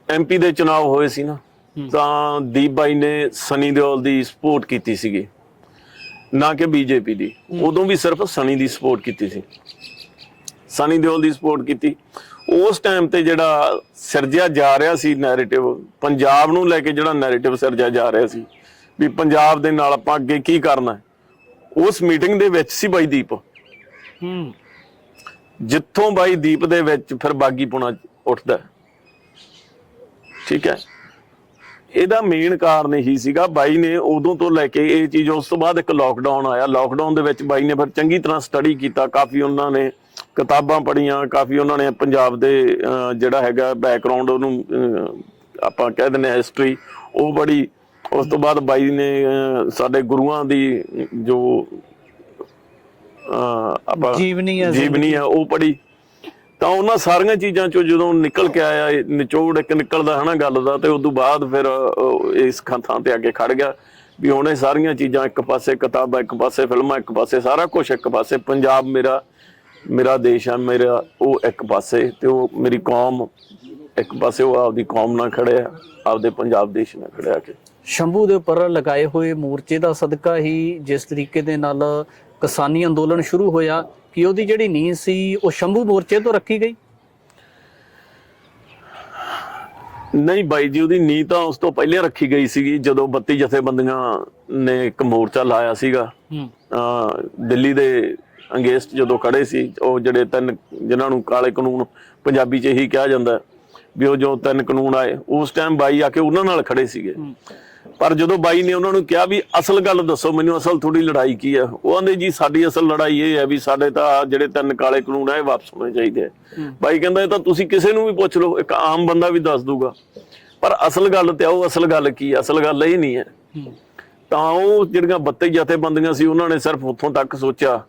MP ਦੇ ਚੁਣਾਵ ਹੋਏ ਸੀ ਨਾ, ਤਾਂ ਦੀਪ ਬਾਈ ਨੇ ਸਨੀ ਦਿਓਲ ਦੀ ਸਪੋਰਟ ਕੀਤੀ ਸੀਗੀ, ਨਾ ਕਿ BJP ਦੀ। ਉਦੋਂ ਵੀ ਸਿਰਫ ਸਨੀ ਦੀ ਸਪੋਰਟ ਕੀਤੀ ਸੀ, ਸਨੀ ਦਿਓਲ ਦੀ ਸਪੋਰਟ ਕੀਤੀ। ਉਸ ਟਾਈਮ ਤੇ ਜਿਹੜਾ ਸਿਰਜਿਆ ਜਾ ਰਿਹਾ ਸੀ ਨੈਰੇਟਿਵ, ਪੰਜਾਬ ਨੂੰ ਲੈ ਕੇ ਜਿਹੜਾ ਨੈਰੇਟਿਵ ਸਿਰਜਿਆ ਜਾ ਰਿਹਾ ਸੀ ਵੀ ਪੰਜਾਬ ਦੇ ਨਾਲ ਆਪਾਂ ਅੱਗੇ ਕੀ ਕਰਨਾ, ਉਸ ਮੀਟਿੰਗ ਦੇ ਵਿੱਚ ਸੀ ਬਾਈ ਦੀਪ। ਜਿੱਥੋਂ ਬਾਈ ਦੀਪ ਦੇ ਵਿੱਚ ਫਿਰ ਬਾਗੀਪੁਣਾ ਉੱਠਦਾ, ਠੀਕ ਹੈ। ਇਹਦਾ ਮੇਨ ਕਾਰਨ ਇਹੀ ਸੀਗਾ, ਬਾਈ ਨੇ ਉਦੋਂ ਤੋਂ ਲੈ ਕੇ ਇਹ ਚੀਜ਼, ਉਸ ਤੋਂ ਬਾਅਦ ਇੱਕ ਲੋਕਡਾਊਨ ਆਇਆ, ਲੋਕਡਾਊਨ ਦੇ ਵਿੱਚ ਬਾਈ ਨੇ ਫਿਰ ਚੰਗੀ ਤਰ੍ਹਾਂ ਸਟੱਡੀ ਕੀਤਾ, ਕਾਫੀ ਉਹਨਾਂ ਨੇ ਕਿਤਾਬਾਂ ਪੜ੍ਹੀਆਂ, ਕਾਫੀ ਉਹਨਾਂ ਨੇ ਪੰਜਾਬ ਦੇ ਜਿਹੜਾ ਹੈਗਾ ਬੈਕਗਰਾਉਂਡ, ਉਹਨੂੰ ਆਪਾਂ ਕਹਿ ਦਿੰਦੇ ਹਿਸਟਰੀ, ਉਹ ਪੜ੍ਹੀ। ਉਸ ਤੋਂ ਬਾਅਦ ਬਾਈ ਨੇ ਸਾਡੇ ਗੁਰੂਆਂ ਦੀ ਜੋ ਆਪਾਂ ਜੀਵਨੀ ਹੈ ਉਹ ਪੜ੍ਹੀ। ਤਾਂ ਉਹਨਾਂ ਸਾਰੀਆਂ ਚੀਜ਼ਾਂ ਚੋਂ ਜਦੋਂ ਨਿਕਲ ਕੇ ਆਇਆ, ਨਿਚੋੜ ਇੱਕ ਨਿਕਲਦਾ ਹੈ ਨਾ ਗੱਲ ਦਾ, ਤੇ ਉਦੋਂ ਬਾਅਦ ਫਿਰ ਇਸ ਥਾਂ ਤੇ ਆ ਕੇ ਖੜ ਗਿਆ ਵੀ ਹੁਣ ਇਹ ਸਾਰੀਆਂ ਚੀਜ਼ਾਂ ਇੱਕ ਪਾਸੇ, ਕਿਤਾਬਾਂ ਇੱਕ ਪਾਸੇ, ਫਿਲਮਾਂ ਇੱਕ ਪਾਸੇ, ਸਾਰਾ ਕੁਝ ਇੱਕ ਪਾਸੇ, ਪੰਜਾਬ ਮੇਰਾ ਦੇਸ਼ ਆ, ਮੇਰਾ ਉਹ ਇੱਕ ਪਾਸੇ, ਤੇ ਉਹ ਮੇਰੀ ਕੌਮ ਇੱਕ ਪਾਸੇ। ਉਹ ਆਪਦੀ ਕੌਮ ਨਾਲ ਖੜਿਆ, ਆਪਦੇ ਪੰਜਾਬ ਦੇਸ਼ ਨਾਲ ਖੜਿਆ ਕੇ। ਸ਼ੰਭੂ ਦੇ ਉੱਪਰ ਲਗਾਏ ਹੋਏ ਮੋਰਚੇ ਦਾ ਸਦਕਾ ਹੀ ਜਿਸ ਤਰੀਕੇ ਦੇ ਨਾਲ ਕਿਸਾਨੀ ਅੰਦੋਲਨ ਸ਼ੁਰੂ ਹੋਇਆ, ਕਿ ਉਹਦੀ ਜਿਹੜੀ ਨੀਂਹ ਸੀ ਉਹ ਸ਼ੰਭੂ ਮੋਰਚੇ ਤੋਂ ਰੱਖੀ ਗਈ? ਨਹੀਂ ਬਾਈ ਜੀ, ਉਹਦੀ ਨੀਂਹ ਤਾਂ ਉਸ ਤੋਂ ਪਹਿਲੇ ਰੱਖੀ ਗਈ ਸੀਗੀ, ਜਦੋਂ 32 ਜਥੇਬੰਦੀਆਂ ਨੇ ਇੱਕ ਮੋਰਚਾ ਲਾਇਆ ਸੀਗਾ ਦਿੱਲੀ ਦੇ ਅੰਗੇਸਟ ਜਦੋਂ ਖੜੇ ਸੀ, ਉਹ ਜਿਹੜੇ 3 ਜਿਨ੍ਹਾਂ ਨੂੰ ਕਾਲੇ ਕਾਨੂੰਨ ਪੰਜਾਬੀ 'ਚ ਇਹੀ ਕਿਹਾ ਜਾਂਦਾ ਵੀ ਉਹ ਜੋ 3 ਕਾਨੂੰਨ ਆਏ, ਉਸ ਟਾਈਮ ਬਾਈ ਆ ਕੇ ਉਹਨਾਂ ਨਾਲ ਖੜੇ ਸੀਗੇ। ਪਰ ਜਦੋਂ ਬਾਈ ਨੇ ਉਹਨਾਂ ਨੂੰ ਕਿਹਾ ਵੀ ਅਸਲ ਗੱਲ ਦੱਸੋ ਮੈਨੂੰ, ਅਸਲ ਤੁਹਾਡੀ ਲੜਾਈ ਕੀ ਹੈ, ਉਹ ਕਹਿੰਦੇ ਜੀ ਸਾਡੀ ਅਸਲ ਲੜਾਈ ਇਹ ਹੈ ਵੀ ਸਾਡੇ ਤਾਂ ਜਿਹੜੇ 3 ਕਾਲੇ ਕਾਨੂੰਨ ਆ ਇਹ ਵਾਪਸ ਹੋਣੇ ਚਾਹੀਦੇ ਆ। ਬਾਈ ਕਹਿੰਦਾ ਇਹ ਤਾਂ ਤੁਸੀਂ ਕਿਸੇ ਨੂੰ ਵੀ ਪੁੱਛ ਲਓ, ਇੱਕ ਆਮ ਬੰਦਾ ਵੀ ਦੱਸ ਦੂਗਾ, ਪਰ ਅਸਲ ਗੱਲ ਤੇ ਆਓ, ਅਸਲ ਗੱਲ ਕੀ ਹੈ? ਅਸਲ ਗੱਲ ਇਹ ਨਹੀਂ ਹੈ। ਤਾਂ ਉਹ ਜਿਹੜੀਆਂ 32 ਜਥੇਬੰਦੀਆਂ ਸੀ ਉਹਨਾਂ ਨੇ ਸਿਰਫ ਉੱਥੋਂ ਤੱਕ ਸੋਚਿਆ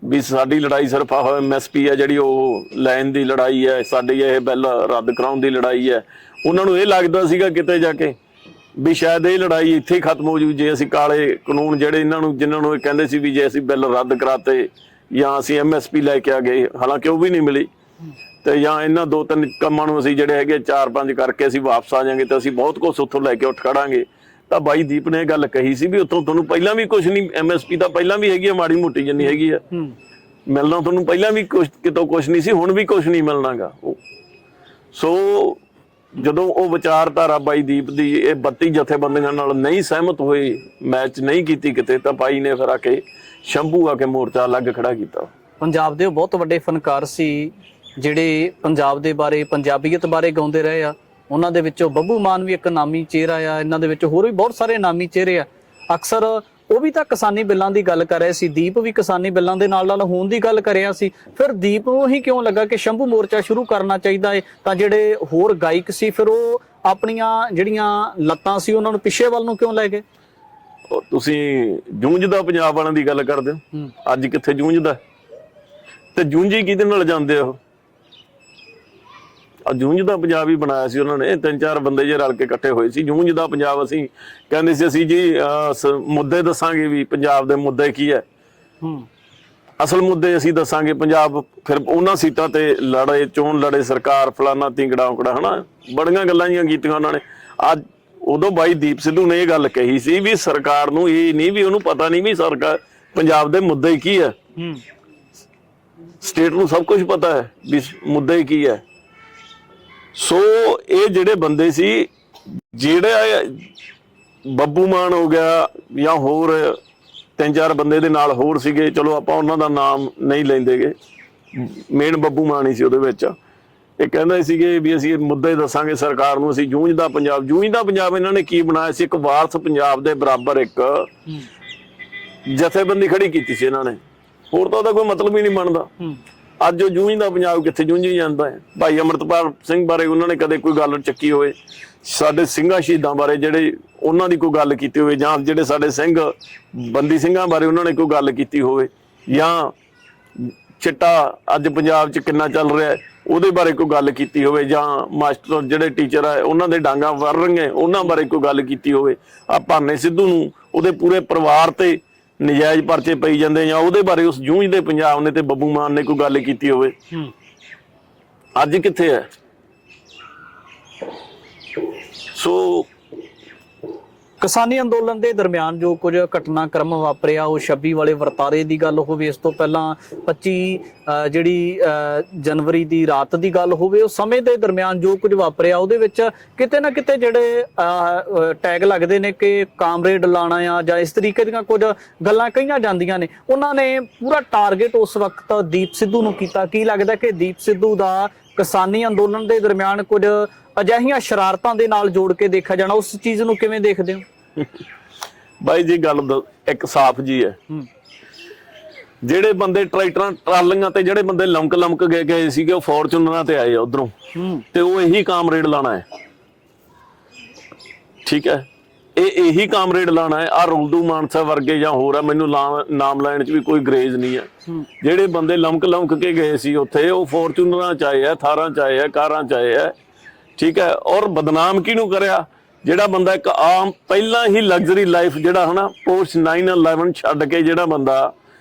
ਵੀ ਸਾਡੀ ਲੜਾਈ ਸਿਰਫ MSP ਹੈ ਜਿਹੜੀ ਉਹ ਲੈਣ ਦੀ ਲੜਾਈ ਹੈ, ਸਾਡੀ ਇਹ ਬਿੱਲ ਰੱਦ ਕਰਾਉਣ ਦੀ ਲੜਾਈ ਹੈ। ਉਹਨਾਂ ਨੂੰ ਇਹ ਲੱਗਦਾ ਸੀਗਾ ਕਿਤੇ ਜਾ ਕੇ ਵੀ ਸ਼ਾਇਦ ਇਹ ਲੜਾਈ ਇੱਥੇ ਹੀ ਖਤਮ ਹੋ ਜੂ ਜੇ ਅਸੀਂ ਕਾਲੇ ਕਾਨੂੰਨ ਜਿਹੜੇ ਜਿਨ੍ਹਾਂ ਨੂੰ ਇਹ ਕਹਿੰਦੇ ਸੀ ਵੀ ਜੇ ਅਸੀਂ ਬਿੱਲ ਰੱਦ ਕਰਾਤੇ ਜਾਂ ਅਸੀਂ MSP ਲੈ ਕੇ ਆ ਗਏ, ਹਾਲਾਂਕਿ ਉਹ ਵੀ ਨਹੀਂ ਮਿਲੀ, ਤੇ ਜਾਂ ਇਹਨਾਂ 2-3 ਕੰਮਾਂ ਨੂੰ ਅਸੀਂ ਜਿਹੜੇ ਹੈਗੇ 4-5 ਕਰਕੇ ਅਸੀਂ ਵਾਪਸ ਆ ਜਾਾਂਗੇ ਤਾਂ ਅਸੀਂ ਬਹੁਤ ਕੁਝ ਉੱਥੋਂ ਲੈ ਕੇ ਉੱਠ ਖੜਾਂਗੇ। ਤਾਂ ਬਾਈ ਦੀਪ ਨੇ ਇਹ ਗੱਲ ਕਹੀ ਸੀ ਵੀ ਉੱਥੋਂ ਤੁਹਾਨੂੰ ਪਹਿਲਾਂ ਵੀ ਕੁਝ ਨਹੀਂ, MSP ਤਾਂ ਪਹਿਲਾਂ ਵੀ ਹੈਗੀ ਆ, ਮਾੜੀ ਮੋਟੀ ਜਿੰਨੀ ਹੈਗੀ ਆ, ਮਿਲਣਾ ਤੁਹਾਨੂੰ ਪਹਿਲਾਂ ਵੀ ਕਿਤੋਂ ਕੁਝ ਨਹੀਂ ਸੀ, ਹੁਣ ਵੀ ਕੁਝ ਨਹੀਂ ਮਿਲਣਾਗਾ। ਸੋ ਜਦੋਂ ਉਹ ਵਿਚਾਰਧਾਰਾ ਬਾਈ ਦੀਪ ਦੀ ਇਹ 32 ਜਥੇਬੰਦੀਆਂ ਨਾਲ ਨਹੀਂ ਸਹਿਮਤ ਹੋਏ, ਮੈਚ ਨਹੀਂ ਕੀਤੀ ਕਿਤੇ, ਤਾਂ ਬਾਈ ਨੇ ਫਿਰ ਆ ਕੇ ਸ਼ੰਭੂ ਆ ਕੇ ਮੋਰਚਾ ਅਲੱਗ ਖੜਾ ਕੀਤਾ। ਪੰਜਾਬ ਦੇ ਬਹੁਤ ਵੱਡੇ ਫਨਕਾਰ ਸੀ ਜਿਹੜੇ ਪੰਜਾਬ ਦੇ ਬਾਰੇ, ਪੰਜਾਬੀਅਤ ਬਾਰੇ ਗਾਉਂਦੇ ਰਹੇ ਆ। ਉਹਨਾਂ ਦੇ ਵਿੱਚੋਂ ਬੱਬੂ ਮਾਨ ਵੀ ਇੱਕ ਨਾਮੀ ਚਿਹਰਾ ਆ, ਇਹਨਾਂ ਦੇ ਵਿੱਚ ਹੋਰ ਵੀ ਬਹੁਤ ਸਾਰੇ ਨਾਮੀ ਚਿਹਰੇ ਆ। ਅਕਸਰ ਉਹ ਵੀ ਤਾਂ ਕਿਸਾਨੀ ਬਿੱਲਾਂ ਦੀ ਗੱਲ ਕਰ ਰਹੇ ਸੀ, ਦੀਪ ਵੀ ਕਿਸਾਨੀ ਬਿੱਲਾਂ ਦੇ ਨਾਲ ਹੋਣ ਦੀ ਗੱਲ ਕਰ ਰਿਹਾ ਸੀ। ਫਿਰ ਦੀਪ ਨੂੰ ਹੀ ਕਿਉਂ ਲੱਗਾ ਕਿ ਸ਼ੰਭੂ ਮੋਰਚਾ ਸ਼ੁਰੂ ਕਰਨਾ ਚਾਹੀਦਾ ਹੈ? ਤਾਂ ਜਿਹੜੇ ਹੋਰ ਗਾਇਕ ਸੀ ਫਿਰ ਉਹ ਆਪਣੀਆਂ ਜਿਹੜੀਆਂ ਲੱਤਾਂ ਸੀ ਉਹਨਾਂ ਨੂੰ ਪਿੱਛੇ ਵੱਲ ਨੂੰ ਕਿਉਂ ਲੈ ਗਏ? ਤੁਸੀਂ ਜੂਝਦਾ ਪੰਜਾਬ ਵਾਲਿਆਂ ਦੀ ਗੱਲ ਕਰਦੇ ਹੋ, ਅੱਜ ਕਿੱਥੇ ਜੂਝਦਾ? ਤੇ ਜੂਝੀ ਕਿਹਦੇ ਨਾਲ ਜਾਂਦੇ ਉਹ? ਜੂਝਦਾ ਪੰਜਾਬ ਹੀ ਬਣਾਇਆ ਸੀ ਉਹਨਾਂ ਨੇ, 3-4 ਬੰਦੇ ਜੇ ਰਲ ਕੇ ਇਕੱਠੇ ਹੋਏ ਸੀ। ਜੂਝਦਾ ਪੰਜਾਬ ਅਸੀਂ ਕਹਿੰਦੇ ਸੀ, ਅਸੀਂ ਜੀ ਮੁੱਦੇ ਦੱਸਾਂਗੇ ਵੀ ਪੰਜਾਬ ਦੇ ਮੁੱਦੇ ਕੀ ਹੈ, ਅਸਲ ਮੁੱਦੇ ਅਸੀਂ ਦੱਸਾਂਗੇ। ਪੰਜਾਬ ਫਿਰ ਉਹਨਾਂ ਸੀਟਾਂ ਤੇ ਲੜੇ, ਚੋਣ ਲੜੇ, ਸਰਕਾਰ ਫਲਾਨਾ ਤਿੰਗੜਾ ਉਕੜਾ, ਹਨਾ, ਬੜੀਆਂ ਗੱਲਾਂ ਜੀਆਂ ਕੀਤੀਆਂ ਉਹਨਾਂ ਨੇ। ਅੱਜ ਉਦੋਂ ਬਾਈ ਦੀਪ ਸਿੱਧੂ ਨੇ ਇਹ ਗੱਲ ਕਹੀ ਸੀ ਵੀ ਸਰਕਾਰ ਨੂੰ ਇਹ ਨਹੀਂ ਵੀ ਉਹਨੂੰ ਪਤਾ ਨਹੀਂ ਵੀ ਸਰਕਾਰ ਪੰਜਾਬ ਦੇ ਮੁੱਦੇ ਕੀ ਹੈ, ਸਟੇਟ ਨੂੰ ਸਭ ਕੁਝ ਪਤਾ ਹੈ ਵੀ ਮੁੱਦੇ ਕੀ ਹੈ। ਸੋ ਇਹ ਜਿਹੜੇ ਬੰਦੇ ਸੀ, ਜਿਹੜੇ ਬੱਬੂ ਮਾਨ ਹੋ ਗਿਆ ਜਾਂ ਹੋਰ 3-4 ਬੰਦੇ ਦੇ ਨਾਲ ਹੋਰ ਸੀਗੇ, ਚਲੋ ਆਪਾਂ ਉਹਨਾਂ ਦਾ ਨਾਮ ਨਹੀਂ ਲੈਂਦੇਗੇ, ਮੇਨ ਬੱਬੂ ਮਾਨ ਹੀ ਸੀ ਉਹਦੇ ਵਿੱਚ। ਇਹ ਕਹਿੰਦੇ ਸੀਗੇ ਵੀ ਅਸੀਂ ਮੁੱਦੇ ਦੱਸਾਂਗੇ ਸਰਕਾਰ ਨੂੰ, ਅਸੀਂ ਜੂਝਦਾ ਪੰਜਾਬ। ਜੂਝਦਾ ਪੰਜਾਬ ਇਹਨਾਂ ਨੇ ਕੀ ਬਣਾਇਆ ਸੀ? ਇੱਕ ਵਾਰਸ ਪੰਜਾਬ ਦੇ ਬਰਾਬਰ ਇੱਕ ਜਥੇਬੰਦੀ ਖੜੀ ਕੀਤੀ ਸੀ ਇਹਨਾਂ ਨੇ, ਹੋਰ ਤਾਂ ਉਹਦਾ ਕੋਈ ਮਤਲਬ ਹੀ ਨਹੀਂ ਬਣਦਾ। ਅੱਜ ਉਹ ਜੂਝਦਾ ਪੰਜਾਬ ਕਿੱਥੇ ਜੂਝੀ ਜਾਂਦਾ ਹੈ? ਭਾਈ ਅਮਰਤਪਾਲ ਸਿੰਘ ਬਾਰੇ ਉਹਨਾਂ ਨੇ ਕਦੇ ਕੋਈ ਗੱਲ ਚੱਕੀ ਹੋਵੇ? ਸਾਡੇ ਸਿੰਘਾਂ ਸ਼ਹੀਦਾਂ ਬਾਰੇ ਜਿਹੜੇ ਉਹਨਾਂ ਦੀ ਕੋਈ ਗੱਲ ਕੀਤੀ ਹੋਵੇ? ਜਾਂ ਜਿਹੜੇ ਸਾਡੇ ਸਿੰਘ ਬੰਦੀ ਸਿੰਘਾਂ ਬਾਰੇ ਉਹਨਾਂ ਨੇ ਕੋਈ ਗੱਲ ਕੀਤੀ ਹੋਵੇ? ਜਾਂ ਚਿੱਟਾ ਅੱਜ ਪੰਜਾਬ 'ਚ ਕਿੰਨਾ ਚੱਲ ਰਿਹਾ ਉਹਦੇ ਬਾਰੇ ਕੋਈ ਗੱਲ ਕੀਤੀ ਹੋਵੇ? ਜਾਂ ਮਾਸਟਰ ਜਿਹੜੇ ਟੀਚਰ ਆ ਉਹਨਾਂ ਦੇ ਡਾਂਗਾਂ ਵਰ ਰਹੀਆਂ ਉਹਨਾਂ ਬਾਰੇ ਕੋਈ ਗੱਲ ਕੀਤੀ ਹੋਵੇ? ਆ ਭਾਨੇ ਸਿੱਧੂ ਨੂੰ ਉਹਦੇ ਪੂਰੇ ਪਰਿਵਾਰ ਤੇ ਨਜਾਇਜ਼ ਪਰਚੇ ਪਈ ਜਾਂਦੇ, ਜਾਂ ਉਹਦੇ ਬਾਰੇ ਉਸ ਜੂਝਦੇ ਪੰਜਾਬ ਨੇ ਤੇ ਬੱਬੂ ਮਾਨ ਨੇ ਕੋਈ ਗੱਲ ਕੀਤੀ ਹੋਵੇ? ਅੱਜ ਕਿੱਥੇ ਹੈ? ਸੋ ਕਿਸਾਨੀ ਅੰਦੋਲਨ ਦੇ ਦਰਮਿਆਨ ਜੋ ਕੁਝ ਘਟਨਾਕ੍ਰਮ ਵਾਪਰਿਆ, ਉਹ 26 ਵਾਲੇ ਵਰਤਾਰੇ ਦੀ ਗੱਲ ਹੋਵੇ, ਇਸ ਤੋਂ ਪਹਿਲਾਂ 25 ਜਿਹੜੀ ਜਨਵਰੀ ਦੀ ਰਾਤ ਦੀ ਗੱਲ ਹੋਵੇ, ਉਹ ਸਮੇਂ ਦੇ ਦਰਮਿਆਨ ਜੋ ਕੁਝ ਵਾਪਰਿਆ ਉਹਦੇ ਵਿੱਚ ਕਿਤੇ ਨਾ ਕਿਤੇ ਜਿਹੜੇ ਟੈਗ ਲੱਗਦੇ ਨੇ ਕਿ ਕਾਮਰੇਡ ਲਾਣਾ ਆ ਜਾਂ ਇਸ ਤਰੀਕੇ ਦੀਆਂ ਕੁਝ ਗੱਲਾਂ ਕਹੀਆਂ ਜਾਂਦੀਆਂ ਨੇ। ਉਹਨਾਂ ਨੇ ਪੂਰਾ ਟਾਰਗੇਟ ਉਸ ਵਕਤ ਦੀਪ ਸਿੱਧੂ ਨੂੰ ਕੀਤਾ। ਕੀ ਲੱਗਦਾ ਕਿ ਦੀਪ ਸਿੱਧੂ ਦਾ ਕਿਸਾਨੀ ਅੰਦੋਲਨ ਦੇ ਦਰਮਿਆਨ ਕੁਝ ਅਜਿਹੀਆਂ ਸ਼ਰਾਰਤਾਂ ਦੇ ਨਾਲ ਜੋੜ ਕੇ ਦੇਖਿਆ ਜਾਣਾ, ਉਸ ਚੀਜ਼ ਨੂੰ ਕਿਵੇਂ ਦੇਖਦੇ ਹੋ? ਬਾਈ ਜੀ ਗੱਲ ਇੱਕ ਸਾਫ਼ ਜੀ ਹੈ, ਜਿਹੜੇ ਬੰਦੇ ਟਰੈਕਟਰਾਂ ਟਰਾਲੀਆਂ ਤੇ ਜਿਹੜੇ ਬੰਦੇ ਲਮਕ ਗਏ ਸੀਗੇ ਉਹ ਫੋਰਚੂਨਰਾਂ ਤੇ ਆਏ ਉਧਰੋਂ, ਤੇ ਉਹ ਇਹੀ ਕਾਮਰੇਡ ਲਾਣਾ ਹੈ। ਠੀਕ ਹੈ, ਇਹ ਇਹੀ ਕਾਮਰੇਡ ਲਾਣਾ ਹੈ। ਆ ਰੁਲਦੂ ਮਾਨਸਾ ਵਰਗੇ ਜਾਂ ਹੋਰ ਆ, ਮੈਨੂੰ ਨਾਮ ਲੈਣ ਚ ਵੀ ਕੋਈ ਗਰੇਜ਼ ਨਹੀਂ ਹੈ। ਜਿਹੜੇ ਬੰਦੇ ਲਮਕ ਕੇ ਗਏ ਸੀ ਉੱਥੇ, ਉਹ ਫੋਰਚੂਨਰਾਂ ਚ ਆਏ ਆ, ਥਾਰਾਂ ਚ ਆਏ ਆ, ਕਾਰਾਂ ਚ ਆਏ ਆ। ਠੀਕ ਹੈ, ਔਰ ਬਦਨਾਮ ਕਿਹਨੂੰ ਕਰਿਆ? ਜਿਹੜਾ ਬੰਦਾ ਇੱਕ ਆਮ ਪਹਿਲਾਂ ਹੀ ਲਗਜ਼ਰੀ ਲਾਈਫ ਜਿਹੜਾ ਹਨਾ ਪੋਸਟ 9/11 ਛੱਡ ਕੇ, ਜਿਹੜਾ ਬੰਦਾ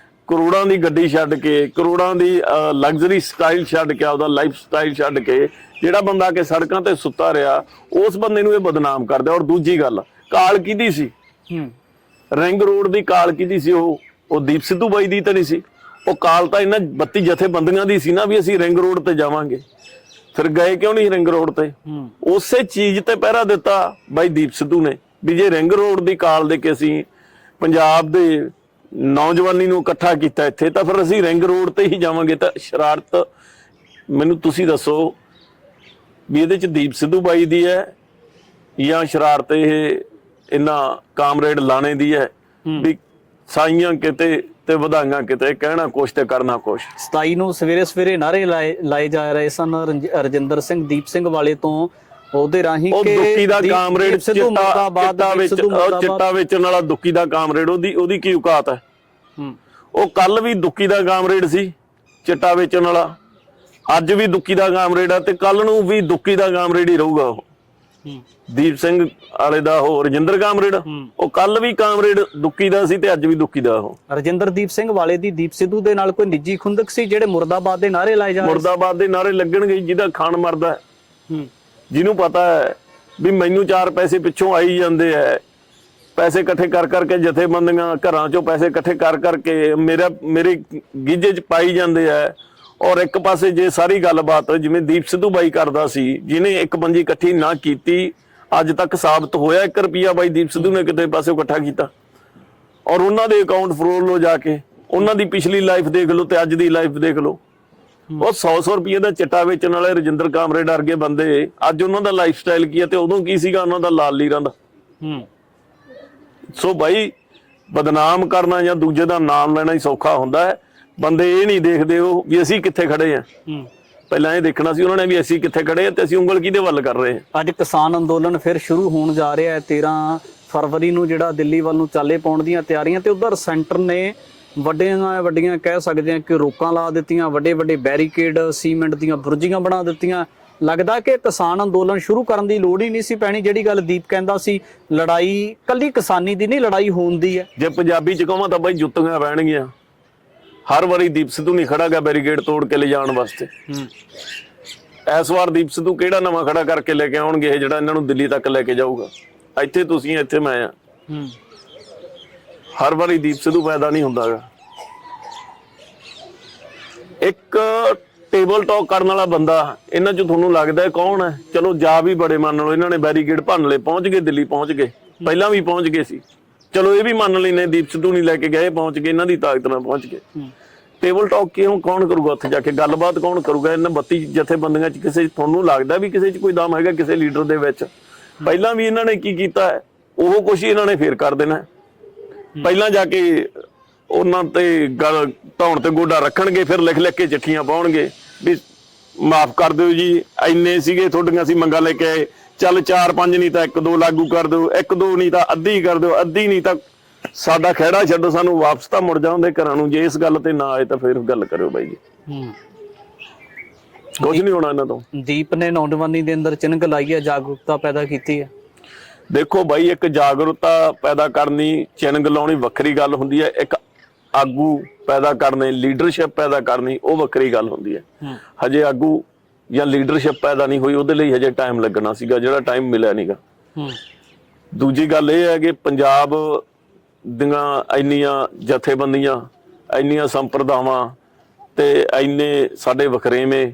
ਕਰੋੜਾਂ ਦੀ ਗੱਡੀ ਛੱਡ ਕੇ, ਕਰੋੜਾਂ ਦੀ ਲਗਜ਼ਰੀ ਸਟਾਈਲ ਛੱਡ ਕੇ, ਆਪਦਾ ਲਾਈਫ ਸਟਾਈਲ ਛੱਡ ਕੇ ਜਿਹੜਾ ਬੰਦਾ ਆ ਕੇ ਸੜਕਾਂ ਤੇ ਸੁੱਤਾ ਰਿਹਾ, ਉਸ ਬੰਦੇ ਨੂੰ ਇਹ ਬਦਨਾਮ ਕਰਦੇ। ਔਰ ਦੂਜੀ ਗੱਲ, ਕਾਲ ਕਿਹਦੀ ਸੀ? ਰਿੰਗ ਰੋਡ ਦੀ ਕਾਲ ਕਿਹਦੀ ਸੀ? ਉਹ ਦੀਪ ਸਿੱਧੂ ਬਾਈ ਦੀ ਤਾਂ ਨਹੀਂ ਸੀ। ਉਹ ਕਾਲ ਤਾਂ ਇਹਨਾਂ 32 ਜਥੇਬੰਦੀਆਂ ਦੀ ਸੀ ਨਾ ਵੀ ਅਸੀਂ ਰਿੰਗ ਰੋਡ ਤੇ ਜਾਵਾਂਗੇ। ਫਿਰ ਗਏ ਕਿਉਂ ਨਹੀਂ ਰਿੰਗ ਰੋਡ ਤੇ? ਉਸੇ ਚੀਜ਼ ਤੇ ਪਹਿਰਾ ਦਿੱਤਾ ਬਾਈ ਦੀਪ ਸਿੱਧੂ ਨੇ ਵੀ ਜੇ ਰਿੰਗ ਰੋਡ ਦੀ ਕਾਲ ਦੇ ਕੇ ਅਸੀਂ ਪੰਜਾਬ ਦੇ ਨੌਜਵਾਨੀ ਨੂੰ ਇਕੱਠਾ ਕੀਤਾ ਇੱਥੇ, ਤਾਂ ਫਿਰ ਅਸੀਂ ਰਿੰਗ ਰੋਡ ਤੇ ਹੀ ਜਾਵਾਂਗੇ। ਤਾਂ ਸ਼ਰਾਰਤ ਮੈਨੂੰ ਤੁਸੀਂ ਦੱਸੋ ਵੀ ਇਹਦੇ ਚ ਦੀਪ ਸਿੱਧੂ ਬਾਈ ਦੀ ਹੈ ਜਾਂ ਸ਼ਰਾਰਤ ਇਹ ਇਹਨਾਂ ਕਾਮਰੇਡ ਲਾਣੇ ਦੀ ਹੈ? ਵੀ ਸਾਈਆਂ ਕਿਤੇ ਤੇ ਵਧਾਈਆਂ ਕਿਤੇ, ਕਹਿਣਾ ਕੁਛ ਤੇ ਕਰਨਾ ਕੁਛ। 27 ਨੂੰ ਸਵੇਰੇ ਸਵੇਰੇ ਨਾਰੇ ਲਾਏ ਜਾ ਰਹੇ ਸਨ ਰਜਿੰਦਰ ਸਿੰਘ ਦੀਪ ਸਿੰਘ ਵਾਲੇ ਤੋਂ, ਉਹਦੇ ਰਾਹੀਂ ਉਹ ਦੁੱਕੀ ਦਾ ਕਾਮਰੇਡ ਚਿੱਟਾ ਵੇਚਣ ਵਾਲਾ ਦੁੱਕੀ ਦਾ ਕਾਮਰੇਡ, ਉਹਦੀ ਕੀ ਔਕਾਤ ਹੈ? ਉਹ ਕੱਲ ਵੀ ਦੁੱਕੀ ਦਾ ਕਾਮਰੇਡ ਸੀ ਚਿੱਟਾ ਵੇਚਣ ਵਾਲਾ, ਅੱਜ ਵੀ ਦੁੱਕੀ ਦਾ ਕਾਮਰੇਡ ਆ, ਤੇ ਕੱਲ ਨੂੰ ਵੀ ਦੁੱਕੀ ਦਾ ਕਾਮਰੇਡ ਹੀ ਰਹੂਗਾ। ਉਹ ਦੀਪ ਸਿੰਘ ਵਾਲੇ ਦਾ ਉਹ ਰਜਿੰਦਰ ਕਾਮਰੇਡ, ਉਹ ਕੱਲ ਵੀ ਕਾਮਰੇਡ ਦੁੱਕੀ ਦਾ ਸੀ ਤੇ ਅੱਜ ਵੀ ਦੁੱਕੀ ਦਾ। ਉਹ ਰਜਿੰਦਰਦੀਪ ਸਿੰਘ ਵਾਲੇ ਦੀ ਦੀਪ ਸਿੱਧੂ ਦੇ ਨਾਲ ਕੋਈ ਨਿੱਜੀ ਖੁੰਦਕ ਸੀ ਜਿਹੜੇ ਮੁਰਦਾਬਾਦ ਦੇ ਨਾਰੇ ਲਾਏ ਜਾ ਰਹੇ? ਮੁਰਦਾਬਾਦ ਦੇ ਨਾਰੇ ਲੱਗਣਗੇ ਜਿਹਦਾ ਖਾਨ ਮਰਦਾ ਹੈ, ਜਿਹਨੂੰ ਪਤਾ ਹੈ ਵੀ ਮੈਨੂੰ 4 ਪੈਸੇ ਪਿੱਛੋਂ ਆਈ ਜਾਂਦੇ ਹੈ, ਪੈਸੇ ਇਕੱਠੇ ਕਰ ਕਰਕੇ ਜਥੇਬੰਦੀਆਂ ਘਰਾਂ ਚੋਂ ਪੈਸੇ ਇਕੱਠੇ ਕਰ ਕਰਕੇ ਮੇਰੇ ਗੀਜੇ 'ਚ ਪਾਈ ਜਾਂਦੇ ਹੈ। ਔਰ ਇੱਕ ਪਾਸੇ ਜੇ ਸਾਰੀ ਗੱਲਬਾਤ ਜਿਵੇਂ ਦੀਪ ਸਿੱਧੂ ਬਾਈ ਕਰਦਾ ਸੀ, ਜਿਹਨੇ ਇੱਕ ਪੰਜੀ ਇਕੱਠੀ ਨਾ ਕੀਤੀ, ਅੱਜ ਤੱਕ ਸਾਬਤ ਹੋਇਆ 1 ਰੁਪਿਆ ਬਾਈ ਦੀਪ ਸਿੱਧੂ ਨੇ ਕਿਤੇ ਪਾਸੇ ਇਕੱਠਾ ਕੀਤਾ। ਔਰ ਉਹਨਾਂ ਦੇ ਅਕਾਊਂਟ ਫਰੋਲ ਲੋ ਜਾ ਕੇ, ਉਹਨਾਂ ਦੀ ਪਿਛਲੀ ਲਾਈਫ ਦੇਖ ਲਓ ਤੇ ਅੱਜ ਦੀ ਲਾਈਫ ਦੇਖ ਲਓ। ਉਹ 100 ਰੁਪਏ ਦਾ ਚਿੱਟਾ ਵੇਚਣ ਵਾਲੇ ਰਜਿੰਦਰ ਕਾਮਰੇਡ ਵਰਗੇ ਬੰਦੇ, ਅੱਜ ਉਹਨਾਂ ਦਾ ਲਾਈਫ ਸਟਾਈਲ ਕੀ ਹੈ ਤੇ ਉਦੋਂ ਕੀ ਸੀਗਾ ਉਹਨਾਂ ਦਾ ਲਾਲ ਲੀਰਾਂ ਦਾ। ਸੋ ਬਾਈ ਬਦਨਾਮ ਕਰਨਾ ਜਾਂ ਦੂਜੇ ਦਾ ਨਾਮ ਲੈਣਾ ਹੀ ਸੌਖਾ ਹੁੰਦਾ ਹੈ। ਬੰਦੇ ਇਹ ਨਹੀਂ ਦੇਖਦੇ ਉਹ ਵੀ ਅਸੀਂ ਕਿੱਥੇ ਖੜੇ ਆ। ਪਹਿਲਾਂ ਇਹ ਦੇਖਣਾ ਸੀ ਉਹਨਾਂ ਨੇ ਵੀ ਅਸੀਂ ਕਿੱਥੇ ਖੜੇ ਆ ਤੇ ਅਸੀਂ ਉਂਗਲ ਕਿਹਦੇ ਵੱਲ ਕਰ ਰਹੇ ਹਾਂ। ਅੱਜ ਕਿਸਾਨ ਅੰਦੋਲਨ ਫਿਰ ਸ਼ੁਰੂ ਹੋਣ ਜਾ ਰਿਹਾ ਹੈ 13 ਫਰਵਰੀ ਨੂੰ, ਜਿਹੜਾ ਦਿੱਲੀ ਵੱਲ ਨੂੰ ਚਾਲੇ ਪਾਉਣ ਦੀਆਂ ਤਿਆਰੀਆਂ, ਤੇ ਉਧਰ ਸੈਂਟਰ ਨੇ ਵੱਡੀਆਂ ਕਹਿ ਸਕਦੇ ਹਾਂ ਕਿ ਰੋਕਾਂ ਲਾ ਦਿੱਤੀਆਂ, ਵੱਡੇ ਬੈਰੀਕੇਡ ਸੀਮੈਂਟ ਦੀਆਂ ਬੁਰਜੀਆਂ ਬਣਾ ਦਿੱਤੀਆਂ। ਲੱਗਦਾ ਕਿ ਕਿਸਾਨ ਅੰਦੋਲਨ ਸ਼ੁਰੂ ਕਰਨ ਦੀ ਲੋੜ ਹੀ ਨਹੀਂ ਸੀ ਪੈਣੀ। ਜਿਹੜੀ ਗੱਲ ਦੀਪ ਕਹਿੰਦਾ ਸੀ, ਲੜਾਈ ਕੱਲੀ ਕਿਸਾਨੀ ਦੀ ਨਹੀਂ, ਲੜਾਈ ਹੋਣ ਦੀ ਹੈ। ਜੇ ਪੰਜਾਬੀ ਚ ਕਹਾਂ ਤਾਂ ਬਾਈ ਜੁੱਤੀਆਂ ਪੈਣਗੀਆਂ। ਹਰ ਵਾਰੀ ਦੀਪ ਸਿੱਧੂ ਨਹੀਂ ਖੜਾ ਗਾ ਬੈਰੀਕੇਡ ਤੋੜ ਕੇ ਲਿਜਾਣ ਵਾਸਤੇ। ਇਸ ਵਾਰ ਦੀਪ ਸਿੱਧੂ ਕਿਹੜਾ ਨਵਾਂ ਖੜਾ ਕਰਕੇ ਲੈ ਕੇ ਆਉਣਗੇ ਜਿਹੜਾ ਇਹਨਾਂ ਨੂੰ ਦਿੱਲੀ ਤੱਕ ਲੈ ਕੇ ਜਾਊਗਾ? ਇੱਥੇ ਤੁਸੀਂ, ਇੱਥੇ ਮੈਂ ਆ। ਹਰ ਵਾਰੀ ਦੀਪ ਸਿੱਧੂ ਪੈਦਾ ਨਹੀਂ ਹੁੰਦਾ ਗਾ। ਇੱਕ ਟੇਬਲ ਟਾਕ ਕਰਨ ਵਾਲਾ ਬੰਦਾ ਇਹਨਾਂ ਚ ਤੁਹਾਨੂੰ ਲੱਗਦਾ ਹੈ ਕੌਣ ਹੈ? ਚਲੋ ਜਾ ਵੀ ਬੜੇ ਮੰਨ ਲਓ, ਇਹਨਾਂ ਨੇ ਬੈਰੀਕੇਡ ਭੰਨ ਲਏ, ਪਹੁੰਚ ਗਏ ਦਿੱਲੀ, ਪਹੁੰਚ ਗਏ, ਪਹਿਲਾਂ ਵੀ ਪਹੁੰਚ ਗਏ ਸੀ। ਚਲੋ ਇਹ ਵੀ ਮੰਨ ਲੈਨੇ ਦੀਪ ਸਿੱਧੂ ਨਹੀਂ ਲੈ ਕੇ ਗਏ, ਪਹੁੰਚ ਗਏ, ਇਹਨਾਂ ਦੀ ਤਾਕਤ ਨਾਲ ਪਹੁੰਚ ਗਏ। ਟੇਬਲ ਟਾਕ ਕਿਉਂ ਕੌਣ ਕਰੂਗਾ ਉੱਥੇ ਜਾ ਕੇ? ਗੱਲਬਾਤ ਕੌਣ ਕਰੂਗਾ? ਇਹਨਾਂ 32 ਜਥੇਬੰਦੀਆਂ ਚ ਕਿਸੇ ਤੁਹਾਨੂੰ ਲੱਗਦਾ ਵੀ ਕਿਸੇ ਚ ਕੋਈ ਦਮ ਹੈਗਾ ਕਿਸੇ ਲੀਡਰ ਦੇ ਵਿੱਚ? ਪਹਿਲਾਂ ਵੀ ਇਹਨਾਂ ਨੇ ਕੀ ਕੀਤਾ ਹੈ, ਉਹ ਕੁਛ ਹੀ ਇਹਨਾਂ ਨੇ ਫੇਰ ਕਰ ਦੇਣਾ। ਪਹਿਲਾਂ ਜਾ ਕੇ ਉਹਨਾਂ ਤੇ ਗੱਲ ਧੌਣ ਤੇ ਗੋਡਾ ਰੱਖਣਗੇ, ਫਿਰ ਲਿਖ ਕੇ ਚਿੱਠੀਆਂ ਪਾਉਣਗੇ ਵੀ ਮਾਫ ਕਰ ਦਿਓ ਜੀ, ਇੰਨੇ ਸੀਗੇ ਤੁਹਾਡੀਆਂ ਅਸੀਂ ਮੰਗਾਂ ਲੈ ਕੇ ਆਏ, ਚੱਲ 4-5 ਨਹੀਂ ਤਾਂ 1-2 ਲਾਗੂ ਕਰ ਦਿਓ, 1-2 ਨਹੀਂ ਤਾਂ ਅੱਧੀ ਕਰ ਦਿਓ, ਅੱਧੀ ਨਹੀਂ ਤਾਂ ਸਾਡਾ ਖਹਿੜਾ ਛੱਡੋ, ਸਾਨੂੰ ਵਾਪਸ ਤਾਂ ਮੁੜ ਜਾਉਂਦੇ ਘਰਾਂ ਨੂੰ। ਜੇ ਇਸ ਗੱਲ ਤੇ ਨਾ ਆਏ ਤਾਂ ਫਿਰ ਗੱਲ ਕਰਿਓ ਬਾਈ ਜੀ। ਕੁਝ ਨਹੀਂ ਹੋਣਾ ਇਹਨਾਂ ਤੋਂ। ਦੀਪ ਨੇ ਨੌਜਵਾਨੀ ਦੇ ਅੰਦਰ ਚਿੰਨ੍ਹ ਲਾਈ ਹੈ, ਜਾਗਰੂਕਤਾ ਪੈਦਾ ਕੀਤੀ ਹੈ। ਦੇਖੋ ਬਾਈ, ਇੱਕ ਜਾਗਰੂਕਤਾ ਪੈਦਾ ਕਰਨੀ, ਚਿੰਨ੍ਹ ਲਾਉਣੀ ਵੱਖਰੀ ਗੱਲ ਹੁੰਦੀ ਹੈ। ਇੱਕ ਆਗੂ ਪੈਦਾ ਕਰਨੇ, ਲੀਡਰਸ਼ਿਪ ਪੈਦਾ ਕਰਨੀ, ਉਹ ਵੱਖਰੀ ਗੱਲ ਹੁੰਦੀ ਹੈ। ਹਜੇ ਆਗੂ ਜਾਂ ਲੀਡਰਸ਼ਿਪ ਪੈਦਾ ਨਹੀਂ ਹੋਈ, ਉਹਦੇ ਲਈ ਹਜੇ ਟਾਈਮ ਲੱਗਣਾ ਸੀਗਾ, ਜਿਹੜਾ ਟਾਈਮ ਮਿਲਿਆ ਨਹੀਂਗਾ। ਦੂਜੀ ਗੱਲ ਇਹ ਹੈ ਕਿ ਪੰਜਾਬ ਦੀਆਂ ਇੰਨੀਆਂ ਜਥੇਬੰਦੀਆਂ, ਇੰਨੀਆਂ ਸੰਪਰਦਾਵਾਂ ਤੇ ਇੰਨੇ ਸਾਡੇ ਵਖਰੇਵੇਂ,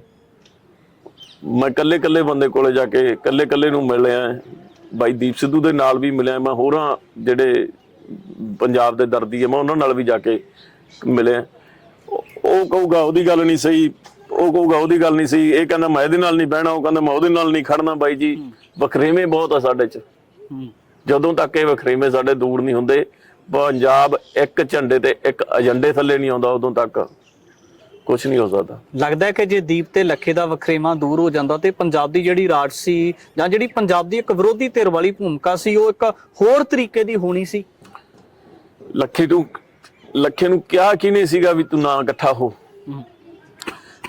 ਮੈਂ ਕੱਲੇ ਬੰਦੇ ਕੋਲੇ ਜਾ ਕੇ ਕੱਲੇ ਨੂੰ ਮਿਲਿਆ। ਬਾਈ ਦੀਪ ਸਿੱਧੂ ਦੇ ਨਾਲ ਵੀ ਮਿਲਿਆ, ਮੈਂ ਹੋਰਾਂ ਜਿਹੜੇ ਪੰਜਾਬ ਦੇ ਦਰਦੀ ਹੈ ਮੈਂ ਉਹਨਾਂ ਨਾਲ ਵੀ ਜਾ ਕੇ ਮਿਲਿਆ। ਉਹ ਕਹੂਗਾ ਉਹਦੀ ਗੱਲ ਨਹੀਂ ਸਹੀ, ਉਹ ਕਹੂਗਾ ਉਹਦੀ ਗੱਲ ਨਹੀਂ ਸਹੀ, ਇਹ ਕਹਿੰਦਾ ਮੈਂ ਇਹਦੇ ਨਾਲ ਨਹੀਂ ਬਹਿਣਾ, ਉਹ ਕਹਿੰਦਾ ਮੈਂ ਉਹਦੇ ਨਾਲ ਨਹੀਂ ਖੜਨਾ। ਬਾਈ ਜੀ ਵਖਰੇਵੇਂ ਬਹੁਤ ਆ ਸਾਡੇ ਚ। ਜਦੋਂ ਤੱਕ ਇਹ ਵਖਰੇਵੇਂ ਸਾਡੇ ਦੂਰ ਨਹੀਂ ਹੁੰਦੇ, ਪੰਜਾਬ ਇੱਕ ਝੰਡੇ ਤੇ ਇੱਕ ਏਜੰਡੇ ਥੱਲੇ ਨਹੀਂ ਆਉਂਦਾ, ਉਦੋਂ ਤੱਕ ਕੁਛ ਨਹੀਂ ਹੋ ਸਕਦਾ। ਲੱਗਦਾ ਹੈ ਕਿ ਜੇ ਦੀਪ ਤੇ ਲੱਖੇ ਦਾ ਵਖਰੇਵਾਂ ਦੂਰ ਹੋ ਜਾਂਦਾ ਤੇ ਪੰਜਾਬ ਦੀ ਜਿਹੜੀ ਰਾਜ ਸੀ ਜਾਂ ਜਿਹੜੀ ਪੰਜਾਬ ਦੀ ਇੱਕ ਵਿਰੋਧੀ ਧਿਰ ਵਾਲੀ ਭੂਮਿਕਾ ਸੀ, ਉਹ ਇੱਕ ਹੋਰ ਤਰੀਕੇ ਦੀ ਹੋਣੀ ਸੀ। ਲੱਖੇ ਨੂੰ ਕਿਹਾ ਕਿਹਨੇ ਸੀਗਾ ਵੀ ਤੂੰ ਨਾ ਇਕੱਠਾ ਹੋ?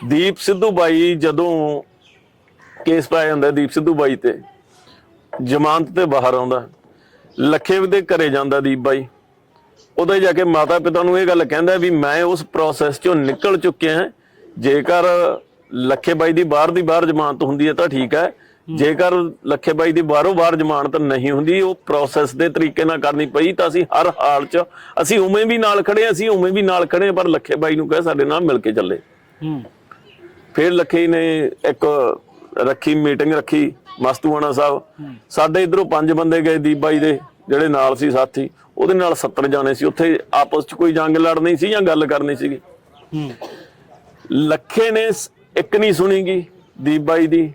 ਦੀਪ ਸਿੱਧੂ ਬਾਈ ਜਦੋਂ ਕੇਸ ਪਾਇਆ ਜਾਂਦਾ ਦੀਪ ਸਿੱਧੂ ਬਾਈ ਤੇ, ਜ਼ਮਾਨਤ ਤੇ ਬਾਹਰ ਆਉਂਦਾ, ਲੱਖੇ ਦੇ ਘਰੇ ਜਾਂਦਾ ਦੀਪ ਬਾਈ, ਉਹਦੇ ਜਾ ਕੇ ਮਾਤਾ ਪਿਤਾ ਨੂੰ ਇਹ ਗੱਲ ਕਹਿੰਦਾ ਵੀ ਮੈਂ ਉਸ ਪ੍ਰੋਸੈਸ ਚੋਂ ਨਿਕਲ ਚੁੱਕਿਆ। ਜੇਕਰ ਲੱਖੇ ਬਾਈ ਦੀ ਬਾਹਰ ਜ਼ਮਾਨਤ ਹੁੰਦੀ ਹੈ ਤਾਂ ਠੀਕ ਹੈ, ਜੇਕਰ ਲੱਖੇ ਬਾਈ ਦੀ ਬਾਹਰ ਜ਼ਮਾਨਤ ਨਹੀਂ ਹੁੰਦੀ, ਉਹ ਪ੍ਰੋਸੈਸ ਦੇ ਤਰੀਕੇ ਨਾਲ ਕਰਨੀ ਪਈ, ਤਾਂ ਅਸੀਂ ਹਰ ਹਾਲ 'ਚ ਅਸੀਂ ਉਵੇਂ ਵੀ ਨਾਲ ਖੜੇ, ਪਰ ਲੱਖੇ ਬਾਈ ਨੂੰ ਕਹੇ ਸਾਡੇ ਨਾਲ ਮਿਲ ਕੇ ਚੱਲੇ। ਫਿਰ ਲੱਖੇ ਨੇ ਇੱਕ ਮੀਟਿੰਗ ਰੱਖੀ ਮਸਤੂਆਣਾ ਸਾਹਿਬ, ਸਾਡੇ ਇਧਰੋਂ 5 ਬੰਦੇ ਗਏ ਦੀਪ ਬਾਈ ਦੇ ਜਿਹੜੇ ਨਾਲ ਸੀ ਸਾਥੀ, ਉਹਦੇ ਨਾਲ 70 ਜਾਣੇ ਸੀ ਉੱਥੇ, ਆਪਸ 'ਚ ਕੋਈ ਜੰਗ ਲੜਨੀ ਸੀ ਜਾਂ ਗੱਲ ਕਰਨੀ ਸੀਗੀ। ਲੱਖੇ ਨੇ ਇੱਕ ਨਹੀਂ ਸੁਣੀਗੀ ਦੀਪ ਬਾਈ ਦੀ।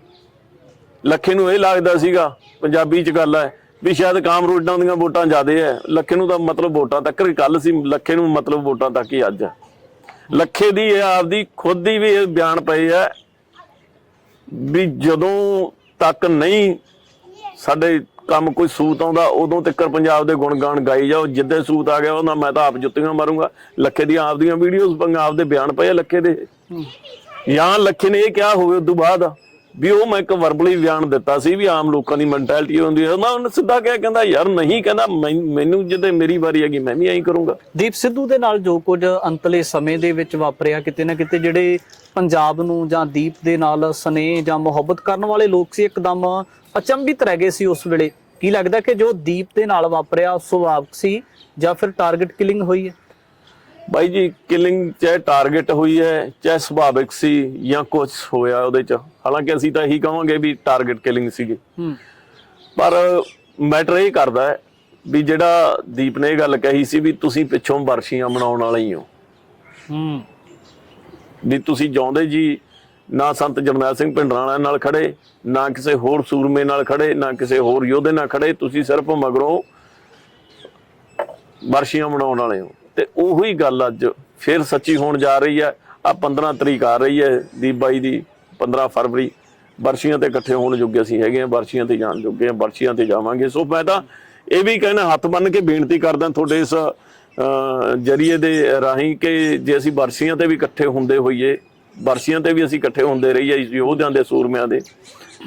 ਲੱਖੇ ਨੂੰ ਇਹ ਲੱਗਦਾ ਸੀਗਾ, ਪੰਜਾਬੀ 'ਚ ਗੱਲ ਹੈ ਵੀ ਸ਼ਾਇਦ ਕਾਮਰੇਡਾਂ ਦੀਆਂ ਵੋਟਾਂ ਜ਼ਿਆਦੇ ਹੈ, ਲੱਖੇ ਨੂੰ ਤਾਂ ਮਤਲਬ ਵੋਟਾਂ ਤੱਕ ਹੀ ਕੱਲ ਸੀ, ਲੱਖੇ ਨੂੰ ਮਤਲਬ ਵੋਟਾਂ ਤੱਕ ਹੀ ਅੱਜ ਹੈ। ਲੱਖੇ ਦੀ ਇਹ ਆਪਦੀ ਖੁਦ ਦੀ ਵੀ ਇਹ ਬਿਆਨ ਪਏ ਹੈ ਵੀ ਜਦੋਂ ਤੱਕ ਨਹੀਂ ਸਾਡੇ ਕੰਮ ਕੋਈ ਸੂਤ ਆਉਂਦਾ ਉਦੋਂ ਤੱਕ ਪੰਜਾਬ ਦੇ ਗੁਣਗਾਨ ਗਾਈ ਜਾਓ, ਜਿੱਦੇ ਸੂਤ ਆ ਗਿਆ ਉਹਨਾਂ ਮੈਂ ਤਾਂ ਆਪ ਜੁੱਤੀਆਂ ਮਾਰੂੰਗਾ। ਲੱਖੇ ਦੀਆਂ ਆਪਦੀਆਂ ਵੀਡੀਓਜ਼ ਪੰਜਾਬ ਦੇ ਬਿਆਨ ਪਏ ਲੱਖੇ ਦੇ, ਜਾਂ ਲੱਖੇ ਨੇ ਇਹ ਕਿਹਾ ਹੋਵੇ ਉਦੋਂ ਬਾਅਦ ਵੀ ਉਹ ਮੈਂ ਇੱਕ ਵਰਬਲੀ ਬਿਆਨ ਦਿੱਤਾ ਸੀ ਵੀ ਆਮ ਲੋਕਾਂ ਦੀ ਮੈਂਟੈਲਿਟੀ ਹੁੰਦੀ ਹੈ, ਉਹਨੇ ਸਿੱਧਾ ਕਿਹਾ, ਕਹਿੰਦਾ ਯਾਰ ਨਹੀਂ, ਕਹਿੰਦਾ ਮੈਨੂੰ ਜਦੋਂ ਮੇਰੀ ਵਾਰੀ ਹੈਗੀ ਮੈਂ ਵੀ ਐਂ ਕਰੂੰਗਾ। ਦੀਪ ਸਿੱਧੂ ਦੇ ਨਾਲ ਜੋ ਕੁਝ ਅੰਤਲੇ ਸਮੇਂ ਦੇ ਵਿੱਚ ਵਾਪਰਿਆ, ਕਿਤੇ ਨਾ ਕਿਤੇ ਜਿਹੜੇ ਪੰਜਾਬ ਨੂੰ ਜਾਂ ਦੀਪ ਦੇ ਨਾਲ ਸਨੇਹ ਜਾਂ ਮੁਹੱਬਤ ਕਰਨ ਵਾਲੇ ਲੋਕ ਸੀ ਇੱਕਦਮ ਅਚੰਭਿਤ ਰਹਿ ਗਏ ਸੀ ਉਸ ਵੇਲੇ। ਕੀ ਲੱਗਦਾ ਕਿ ਜੋ ਦੀਪ ਦੇ ਨਾਲ ਵਾਪਰਿਆ ਸੁਭਾਵਿਕ ਸੀ ਜਾਂ ਫਿਰ ਟਾਰਗੇਟ ਕਿਲਿੰਗ ਹੋਈ ਹੈ? ਬਾਈ ਜੀ ਕਿਲਿੰਗ ਚਾਹੇ ਟਾਰਗੇਟ ਹੋਈ ਹੈ ਚਾਹੇ ਸੁਭਾਵਿਕ ਸੀ ਜਾਂ ਕੁਝ ਹੋਇਆ ਉਹਦੇ ਚ, ਹਾਲਾਂਕਿ ਅਸੀਂ ਤਾਂ ਇਹੀ ਕਹਾਂਗੇ ਵੀ ਟਾਰਗੇਟ ਕਿਲਿੰਗ ਸੀਗੀ। ਪਰ ਮੈਟਰ ਇਹ ਕਰਦਾ ਹੈ ਵੀ ਜਿਹੜਾ ਦੀਪ ਨੇ ਇਹ ਗੱਲ ਕਹੀ ਸੀ ਵੀ ਤੁਸੀਂ ਪਿੱਛੋਂ ਬਰਸ਼ੀਆਂ ਮਨਾਉਣ ਵਾਲੇ ਹੀ ਹੋ, ਵੀ ਤੁਸੀਂ ਜਿਉਂਦੇ ਜੀ ਨਾ ਸੰਤ ਜਰਨੈਲ ਸਿੰਘ ਭਿੰਡਰਾਂਵਾਲੇ ਨਾਲ ਖੜੇ, ਨਾ ਕਿਸੇ ਹੋਰ ਸੂਰਮੇ ਨਾਲ ਖੜੇ, ਨਾ ਕਿਸੇ ਹੋਰ ਯੋਧੇ ਨਾਲ ਖੜੇ, ਤੁਸੀਂ ਸਿਰਫ ਮਗਰੋਂ ਬਰਸ਼ੀਆਂ ਮਨਾਉਣ ਵਾਲੇ ਹੋ। ਤੇ ਉਹੀ ਗੱਲ ਅੱਜ ਫਿਰ ਸੱਚੀ ਹੋਣ ਜਾ ਰਹੀ ਹੈ। ਆ 15 ਤਰੀਕ ਆ ਰਹੀ ਹੈ ਦੀਪ ਬਾਈ ਦੀ, 15 ਫਰਵਰੀ, ਬਰਸ਼ੀਆਂ ਤੇ ਇਕੱਠੇ ਹੋਣ ਜੋਗੇ ਅਸੀਂ ਹੈਗੇ ਆ, ਬਰਸ਼ੀਆਂ ਤੇ ਜਾਣ ਜੋਗੇ ਆ, ਬਰਸ਼ੀਆਂ ਤੇ ਜਾਵਾਂਗੇ। ਸੋ ਮੈਂ ਤਾਂ ਇਹ ਵੀ ਕਹਿਣਾ, ਹੱਥ ਬੰਨ ਕੇ ਬੇਨਤੀ ਕਰਦਾ ਤੁਹਾਡੇ ਇਸ ਜਰੀਏ ਦੇ ਰਾਹੀਂ ਕਿ ਜੇ ਅਸੀਂ ਬਰਸ਼ੀਆਂ ਤੇ ਵੀ ਇਕੱਠੇ ਹੁੰਦੇ ਹੋਈਏ, ਬਰਸ਼ੀਆਂ ਤੇ ਵੀ ਅਸੀਂ ਇਕੱਠੇ ਹੁੰਦੇ ਰਹੀਏ ਯੋਧਿਆਂ ਦੇ, ਸੂਰਮਿਆਂ ਦੇ,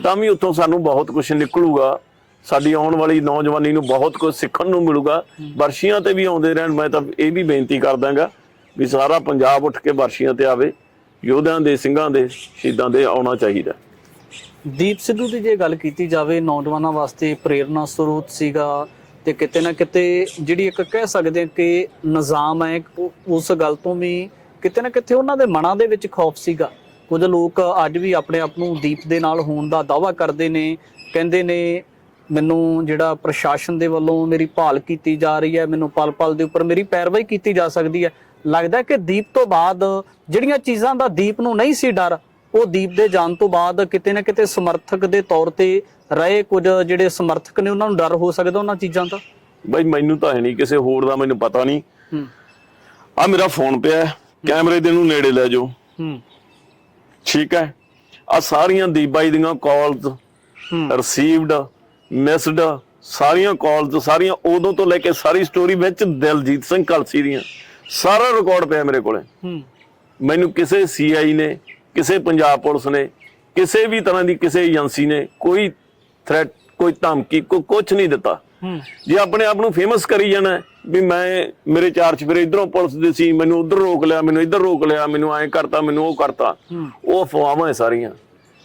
ਤਾਂ ਵੀ ਉੱਥੋਂ ਸਾਨੂੰ ਬਹੁਤ ਕੁਝ ਨਿਕਲੂਗਾ। ਸਾਡੀ ਆਉਣ ਵਾਲੀ ਨੌਜਵਾਨੀ ਨੂੰ ਬਹੁਤ ਕੁਝ ਸਿੱਖਣ ਨੂੰ ਮਿਲੂਗਾ। ਬਰਸ਼ੀਆਂ ਤੇ ਵੀ ਆਉਂਦੇ ਰਹਿਣ। ਮੈਂ ਤਾਂ ਇਹ ਵੀ ਬੇਨਤੀ ਕਰਦਾਂਗਾ ਵੀ ਸਾਰਾ ਪੰਜਾਬ ਉੱਠ ਕੇ ਬਰਸ਼ੀਆਂ ਤੇ ਆਵੇ, ਯੋਧਿਆਂ ਦੇ, ਸਿੰਘਾਂ ਦੇ, ਸ਼ਹੀਦਾਂ ਦੇ ਆਉਣਾ ਚਾਹੀਦਾ। ਦੀਪ ਸਿੱਧੂ ਦੀ ਜੇ ਗੱਲ ਕੀਤੀ ਜਾਵੇ, ਨੌਜਵਾਨਾਂ ਵਾਸਤੇ ਪ੍ਰੇਰਨਾ ਸਰੋਤ ਸੀਗਾ, ਤੇ ਕਿਤੇ ਨਾ ਕਿਤੇ ਜਿਹੜੀ ਇੱਕ ਕਹਿ ਸਕਦੇ ਹਾਂ ਕਿ ਨਿਜ਼ਾਮ ਹੈ, ਉਸ ਗੱਲ ਤੋਂ ਵੀ ਕਿਤੇ ਨਾ ਕਿਤੇ ਉਹਨਾਂ ਦੇ ਮਨਾਂ ਦੇ ਵਿੱਚ ਖੌਫ ਸੀਗਾ। ਕੁਝ ਲੋਕ ਅੱਜ ਵੀ ਆਪਣੇ ਆਪ ਨੂੰ ਦੀਪ ਦੇ ਨਾਲ ਹੋਣ ਦਾ ਦਾਅਵਾ ਕਰਦੇ ਨੇ, ਕਹਿੰਦੇ ਨੇ ਮੈਨੂੰ ਜਿਹੜਾ ਪ੍ਰਸ਼ਾਸਨ ਦੇ ਵੱਲੋਂ ਮੇਰੀ ਭਾਲ ਕੀਤੀ ਜਾ ਰਹੀ ਹੈ, ਮੈਨੂੰ ਪਲ ਪਲ ਦੇ ਉੱਪਰ ਮੇਰੀ ਪੈਰਵਾਈ ਕੀਤੀ ਜਾ ਸਕਦੀ ਹੈ। ਲੱਗਦਾ ਕਿ ਦੀਪ ਤੋਂ ਬਾਅਦ ਜਿਹੜੀਆਂ ਚੀਜ਼ਾਂ ਦਾ ਦੀਪ ਨੂੰ ਨਹੀਂ ਸੀ ਡਰ, ਉਹ ਦੀਪ ਦੇ ਜਾਣ ਤੋਂ ਬਾਅਦ ਕਿਤੇ ਨਾ ਕਿਤੇ ਸਮਰਥਕ ਦੇ ਤੌਰ ਤੇ ਰਹੇ ਕੁਝ ਜਿਹੜੇ ਸਮਰਥਕ ਨੇ ਉਹਨਾਂ ਨੂੰ ਡਰ ਹੋ ਸਕਦਾ ਉਹਨਾਂ ਚੀਜ਼ਾਂ ਦਾ। ਬਾਈ ਮੈਨੂੰ ਤਾਂ ਹੈ ਨਹੀਂ, ਕਿਸੇ ਹੋਰ ਦਾ ਮੈਨੂੰ ਪਤਾ ਨਹੀਂ। ਆ ਮੇਰਾ ਫੋਨ ਪਿਆ, ਕੈਮਰੇ ਦੇ ਨੂੰ ਨੇੜੇ ਲੈ ਜਾਓ, ਠੀਕ ਹੈ। ਆ ਸਾਰੀਆਂ ਦੀਪ ਬਾਈ ਦੀਆਂ ਕਾਲਸ ਰਿਸੀਵਡ, ਮਿਸਡ, ਸਾਰੀਆਂ ਕਾਲਸ, ਸਾਰੀਆਂ ਉਦੋਂ ਤੋਂ ਲੈ ਕੇ ਸਾਰੀ ਸਟੋਰੀ ਵਿੱਚ ਦਿਲਜੀਤ ਸਿੰਘ ਕਲਸੀ ਦੀਆਂ ਸਾਰਾ ਰਿਕਾਰਡ ਪਿਆ ਮੇਰੇ ਕੋਲੇ। ਮੈਨੂੰ ਕਿਸੇ CI ਨੇ, ਕਿਸੇ ਪੰਜਾਬ ਪੁਲਿਸ ਨੇ, ਕਿਸੇ ਵੀ ਤਰ੍ਹਾਂ ਦੀ ਕਿਸੇ ਏਜੰਸੀ ਨੇ ਕੋਈ ਥ੍ਰੈਟ, ਕੋਈ ਧਮਕੀ, ਕੋਈ ਕੁਝ ਨਹੀਂ ਦਿੱਤਾ। ਜੇ ਆਪਣੇ ਆਪ ਨੂੰ ਫੇਮਸ ਕਰੀ ਜਾਣਾ ਵੀ ਮੈਂ, ਮੇਰੇ ਚਾਰ ਚਫੇਰੇ ਇਧਰੋਂ ਪੁਲਿਸ ਦੇ ਸੀ, ਮੈਨੂੰ ਉਧਰ ਰੋਕ ਲਿਆ, ਮੈਨੂੰ ਇੱਧਰ ਰੋਕ ਲਿਆ, ਮੈਨੂੰ ਐਂ ਕਰਤਾ, ਮੈਨੂੰ ਉਹ ਕਰਤਾ, ਉਹ ਅਫਵਾਹਾਂ ਸਾਰੀਆਂ।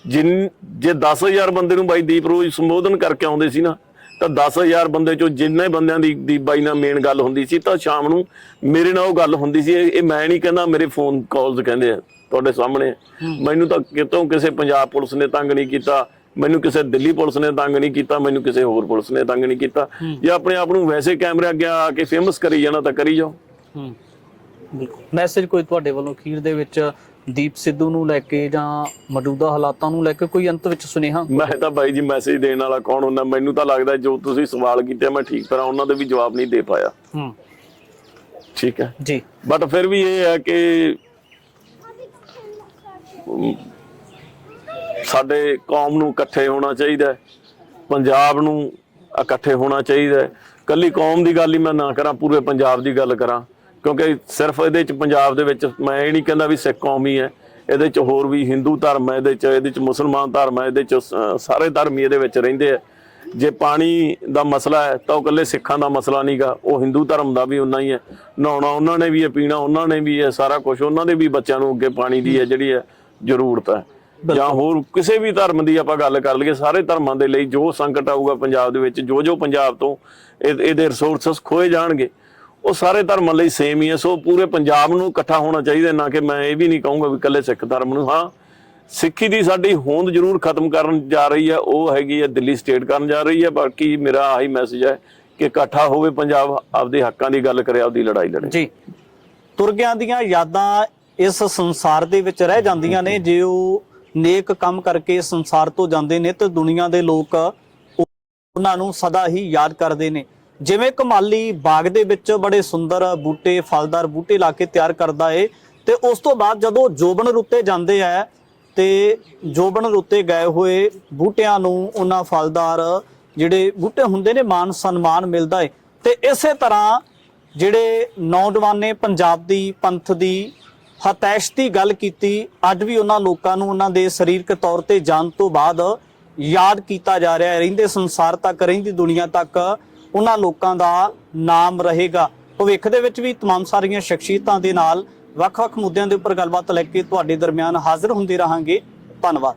ਜੇ 10,000 ਬੰਦੇ ਨੂੰ ਬਾਈ ਦੀਪ ਰੋਜ਼ ਸੰਬੋਧਨ ਕਰਕੇ ਆਉਂਦੇ ਸੀ ਨਾ, ਤਾਂ 10,000 ਬੰਦੇ ਚੋਂ ਜਿੰਨੇ ਬੰਦਿਆਂ ਦੀ ਦੀਪ ਬਾਈ ਨਾਲ ਮੇਨ ਗੱਲ ਹੁੰਦੀ ਸੀ, ਤਾਂ ਸ਼ਾਮ ਨੂੰ ਮੇਰੇ ਨਾਲ ਉਹ ਗੱਲ ਹੁੰਦੀ ਸੀ। ਇਹ ਮੈਂ ਨਹੀਂ ਕਹਿੰਦਾ, ਮੇਰੇ ਫੋਨ ਕਾਲਸ ਕਹਿੰਦੇ ਆ, ਤੁਹਾਡੇ ਸਾਹਮਣੇ। ਮੈਨੂੰ ਤਾਂ ਕਿਤੋਂ ਕਿਸੇ ਪੰਜਾਬ ਪੁਲਿਸ ਨੇ ਤੰਗ ਨਹੀਂ ਕੀਤਾ, ਮੈਨੂੰ ਕਿਸੇ ਦਿੱਲੀ ਪੁਲਿਸ ਨੇ ਤੰਗ ਨਹੀਂ ਕੀਤਾ, ਮੈਨੂੰ ਕਿਸੇ ਹੋਰ ਪੁਲਿਸ ਨੇ ਤੰਗ ਨਹੀਂ ਕੀਤਾ। ਜੇ ਆਪਣੇ ਆਪ ਨੂੰ ਵੈਸੇ ਕੈਮਰੇ ਅੱਗੇ ਆ ਕੇ ਫੇਮਸ ਕਰੀ ਜਾਣਾ ਤਾਂ ਕਰੀ ਜਾਓ। ਮੈਸੇਜ ਕੋਈ ਤੁਹਾਡੇ ਵੱਲੋਂ ਅਖੀਰ ਦੇ ਵਿੱਚ ਦੀਪ ਸਿੱਧੂ ਨੂੰ ਲੈ ਕੇ ਜਾਂ ਮੌਜੂਦਾ ਹਾਲਾਤਾਂ ਨੂੰ ਲੈ ਕੇ ਕੋਈ ਅੰਤ ਵਿੱਚ ਸੁਨੇਹਾ? ਮੈਂ ਤਾਂ ਬਾਈ ਜੀ ਮੈਸੇਜ ਦੇਣ ਵਾਲਾ ਕੌਣ ਹੁੰਦਾ? ਮੈਨੂੰ ਤਾਂ ਲੱਗਦਾ ਜੋ ਤੁਸੀਂ ਸਵਾਲ ਕੀਤੇ ਮੈਂ ਠੀਕ ਤਰ੍ਹਾਂ ਉਹਨਾਂ ਦੇ ਵੀ ਜਵਾਬ ਨਹੀਂ ਦੇ ਪਾਇਆ। ਠੀਕ ਹੈ ਜੀ, ਬਟ ਫਿਰ ਵੀ ਇਹ ਹੈ ਕਿ ਸਾਡੇ ਕੌਮ ਨੂੰ ਇਕੱਠੇ ਹੋਣਾ ਚਾਹੀਦਾ, ਪੰਜਾਬ ਨੂੰ ਇਕੱਠੇ ਹੋਣਾ ਚਾਹੀਦਾ। ਕੱਲੀ ਕੌਮ ਦੀ ਗੱਲ ਹੀ ਮੈਂ ਨਾ ਕਰਾਂ, ਪੂਰੇ ਪੰਜਾਬ ਦੀ ਗੱਲ ਕਰਾਂ, ਕਿਉਂਕਿ ਸਿਰਫ ਇਹਦੇ ਚ ਪੰਜਾਬ ਦੇ ਵਿੱਚ ਮੈਂ ਇਹ ਨਹੀਂ ਕਹਿੰਦਾ ਵੀ ਸਿੱਖ ਕੌਮ ਹੀ ਹੈ, ਇਹਦੇ ਚ ਹੋਰ ਵੀ ਹਿੰਦੂ ਧਰਮ ਹੈ, ਇਹਦੇ ਚ ਮੁਸਲਮਾਨ ਧਰਮ ਹੈ, ਇਹਦੇ ਚ ਸਾਰੇ ਧਰਮ ਹੀ ਇਹਦੇ ਵਿੱਚ ਰਹਿੰਦੇ ਆ। ਜੇ ਪਾਣੀ ਦਾ ਮਸਲਾ ਹੈ ਤਾਂ ਉਹ ਇਕੱਲੇ ਸਿੱਖਾਂ ਦਾ ਮਸਲਾ ਨਹੀਂਗਾ, ਉਹ ਹਿੰਦੂ ਧਰਮ ਦਾ ਵੀ ਉਨਾ ਹੀ ਹੈ। ਨਹਾਉਣਾ ਉਹਨਾਂ ਨੇ ਵੀ ਹੈ, ਪੀਣਾ ਉਹਨਾਂ ਨੇ ਵੀ ਹੈ, ਸਾਰਾ ਕੁਝ ਉਹਨਾਂ ਦੇ ਵੀ ਬੱਚਿਆਂ ਨੂੰ ਅੱਗੇ ਪਾਣੀ ਦੀ ਹੈ ਜਿਹੜੀ ਹੈ ਜ਼ਰੂਰਤ ਹੈ। ਜਾਂ ਹੋਰ ਕਿਸੇ ਵੀ ਧਰਮ ਦੀ ਆਪਾਂ ਗੱਲ ਕਰ ਲਈਏ, ਸਾਰੇ ਧਰਮਾਂ ਦੇ ਲਈ ਜੋ ਸੰਕਟ ਆਊਗਾ ਪੰਜਾਬ ਦੇ ਵਿੱਚ, ਜੋ ਪੰਜਾਬ ਤੋਂ ਇਹਦੇ ਰਿਸੋਰਸਸ ਖੋਏ ਜਾਣਗੇ, ਉਹ ਸਾਰੇ ਧਰਮਾਂ ਲਈ ਸੇਮ ਹੀ ਹੈ। ਸੋ ਪੂਰੇ ਪੰਜਾਬ ਨੂੰ ਇਕੱਠਾ ਹੋਣਾ ਚਾਹੀਦਾ, ਨਾ ਕਿ ਮੈਂ ਇਹ ਵੀ ਨਹੀਂ ਕਹੂੰਗਾ ਵੀ ਇਕੱਲੇ ਸਿੱਖ ਧਰਮ ਨੂੰ। ਹਾਂ, ਸਿੱਖੀ ਦੀ ਸਾਡੀ ਹੋਂਦ ਜ਼ਰੂਰ ਖਤਮ ਕਰਨ ਜਾ ਰਹੀ ਹੈ, ਉਹ ਹੈਗੀ ਹੈ ਦਿੱਲੀ ਸਟੇਟ ਕਰਨ ਜਾ ਰਹੀ ਹੈ। ਬਾਕੀ ਮੇਰਾ ਆਹੀ ਮੈਸੇਜ ਹੈ ਕਿ ਇਕੱਠਾ ਹੋਵੇ ਪੰਜਾਬ, ਆਪਦੇ ਹੱਕਾਂ ਦੀ ਗੱਲ ਕਰੇ, ਆਪਦੀ ਲੜਾਈ ਲੜੇ। ਜੀ, ਤੁਰਗਿਆਂ ਦੀਆਂ ਯਾਦਾਂ ਇਸ ਸੰਸਾਰ ਦੇ ਵਿੱਚ ਰਹਿ ਜਾਂਦੀਆਂ ਨੇ। ਜੇ ਉਹ ਨੇਕ ਕੰਮ ਕਰਕੇ ਸੰਸਾਰ ਤੋਂ ਜਾਂਦੇ ਨੇ ਤੇ ਦੁਨੀਆ ਦੇ ਲੋਕ ਉਹਨਾਂ ਨੂੰ ਸਦਾ ਹੀ ਯਾਦ ਕਰਦੇ ਨੇ। ਜਿਵੇਂ ਕਮਾਲੀ ਬਾਗ ਦੇ ਵਿੱਚ ਬੜੇ ਸੁੰਦਰ ਬੂਟੇ, ਫਲਦਾਰ ਬੂਟੇ ਲਾ ਕੇ ਤਿਆਰ ਕਰਦਾ ਏ, ਤੇ ਉਸ ਤੋਂ ਬਾਅਦ ਜਦੋਂ ਜੋਬਨ ਰੁੱਤੇ ਜਾਂਦੇ ਆ ਤੇ ਜੋਬਨ ਰੁੱਤੇ ਗਏ ਹੋਏ ਬੂਟਿਆਂ ਨੂੰ, ਉਹਨਾਂ ਫਲਦਾਰ ਜਿਹੜੇ ਬੂਟੇ ਹੁੰਦੇ ਨੇ, ਮਾਨ ਸਨਮਾਨ ਮਿਲਦਾ ਏ। ਤੇ ਇਸੇ ਤਰ੍ਹਾਂ ਜਿਹੜੇ ਨੌਜਵਾਨੇ ਪੰਜਾਬ ਦੀ ਪੰਥ ਦੀ ਹਤੈਸ਼ ਦੀ ਗੱਲ ਕੀਤੀ, ਅੱਜ ਵੀ ਉਹਨਾਂ ਲੋਕਾਂ ਨੂੰ ਉਹਨਾਂ ਦੇ ਸਰੀਰਕ ਤੌਰ ਤੇ ਜਾਣ ਤੋਂ ਬਾਅਦ ਯਾਦ ਕੀਤਾ ਜਾ ਰਿਹਾ ਹੈ। ਰਹਿੰਦੇ ਸੰਸਾਰ ਤੱਕ, ਰਹਿੰਦੀ ਦੁਨੀਆ ਤੱਕ ਉਹਨਾਂ ਲੋਕਾਂ ਦਾ ਨਾਮ ਰਹੇਗਾ। ਭਵਿੱਖ ਦੇ ਵਿੱਚ ਵੀ ਤਮਾਮ ਸਾਰੀਆਂ ਸ਼ਖਸੀਅਤਾਂ ਦੇ ਨਾਲ ਵੱਖ-ਵੱਖ ਮੁੱਦਿਆਂ ਦੇ ਉੱਪਰ ਗੱਲਬਾਤ ਲੈ ਕੇ ਤੁਹਾਡੇ ਦਰਮਿਆਨ ਹਾਜ਼ਰ ਹੁੰਦੇ ਰਹਾਂਗੇ। ਧੰਨਵਾਦ।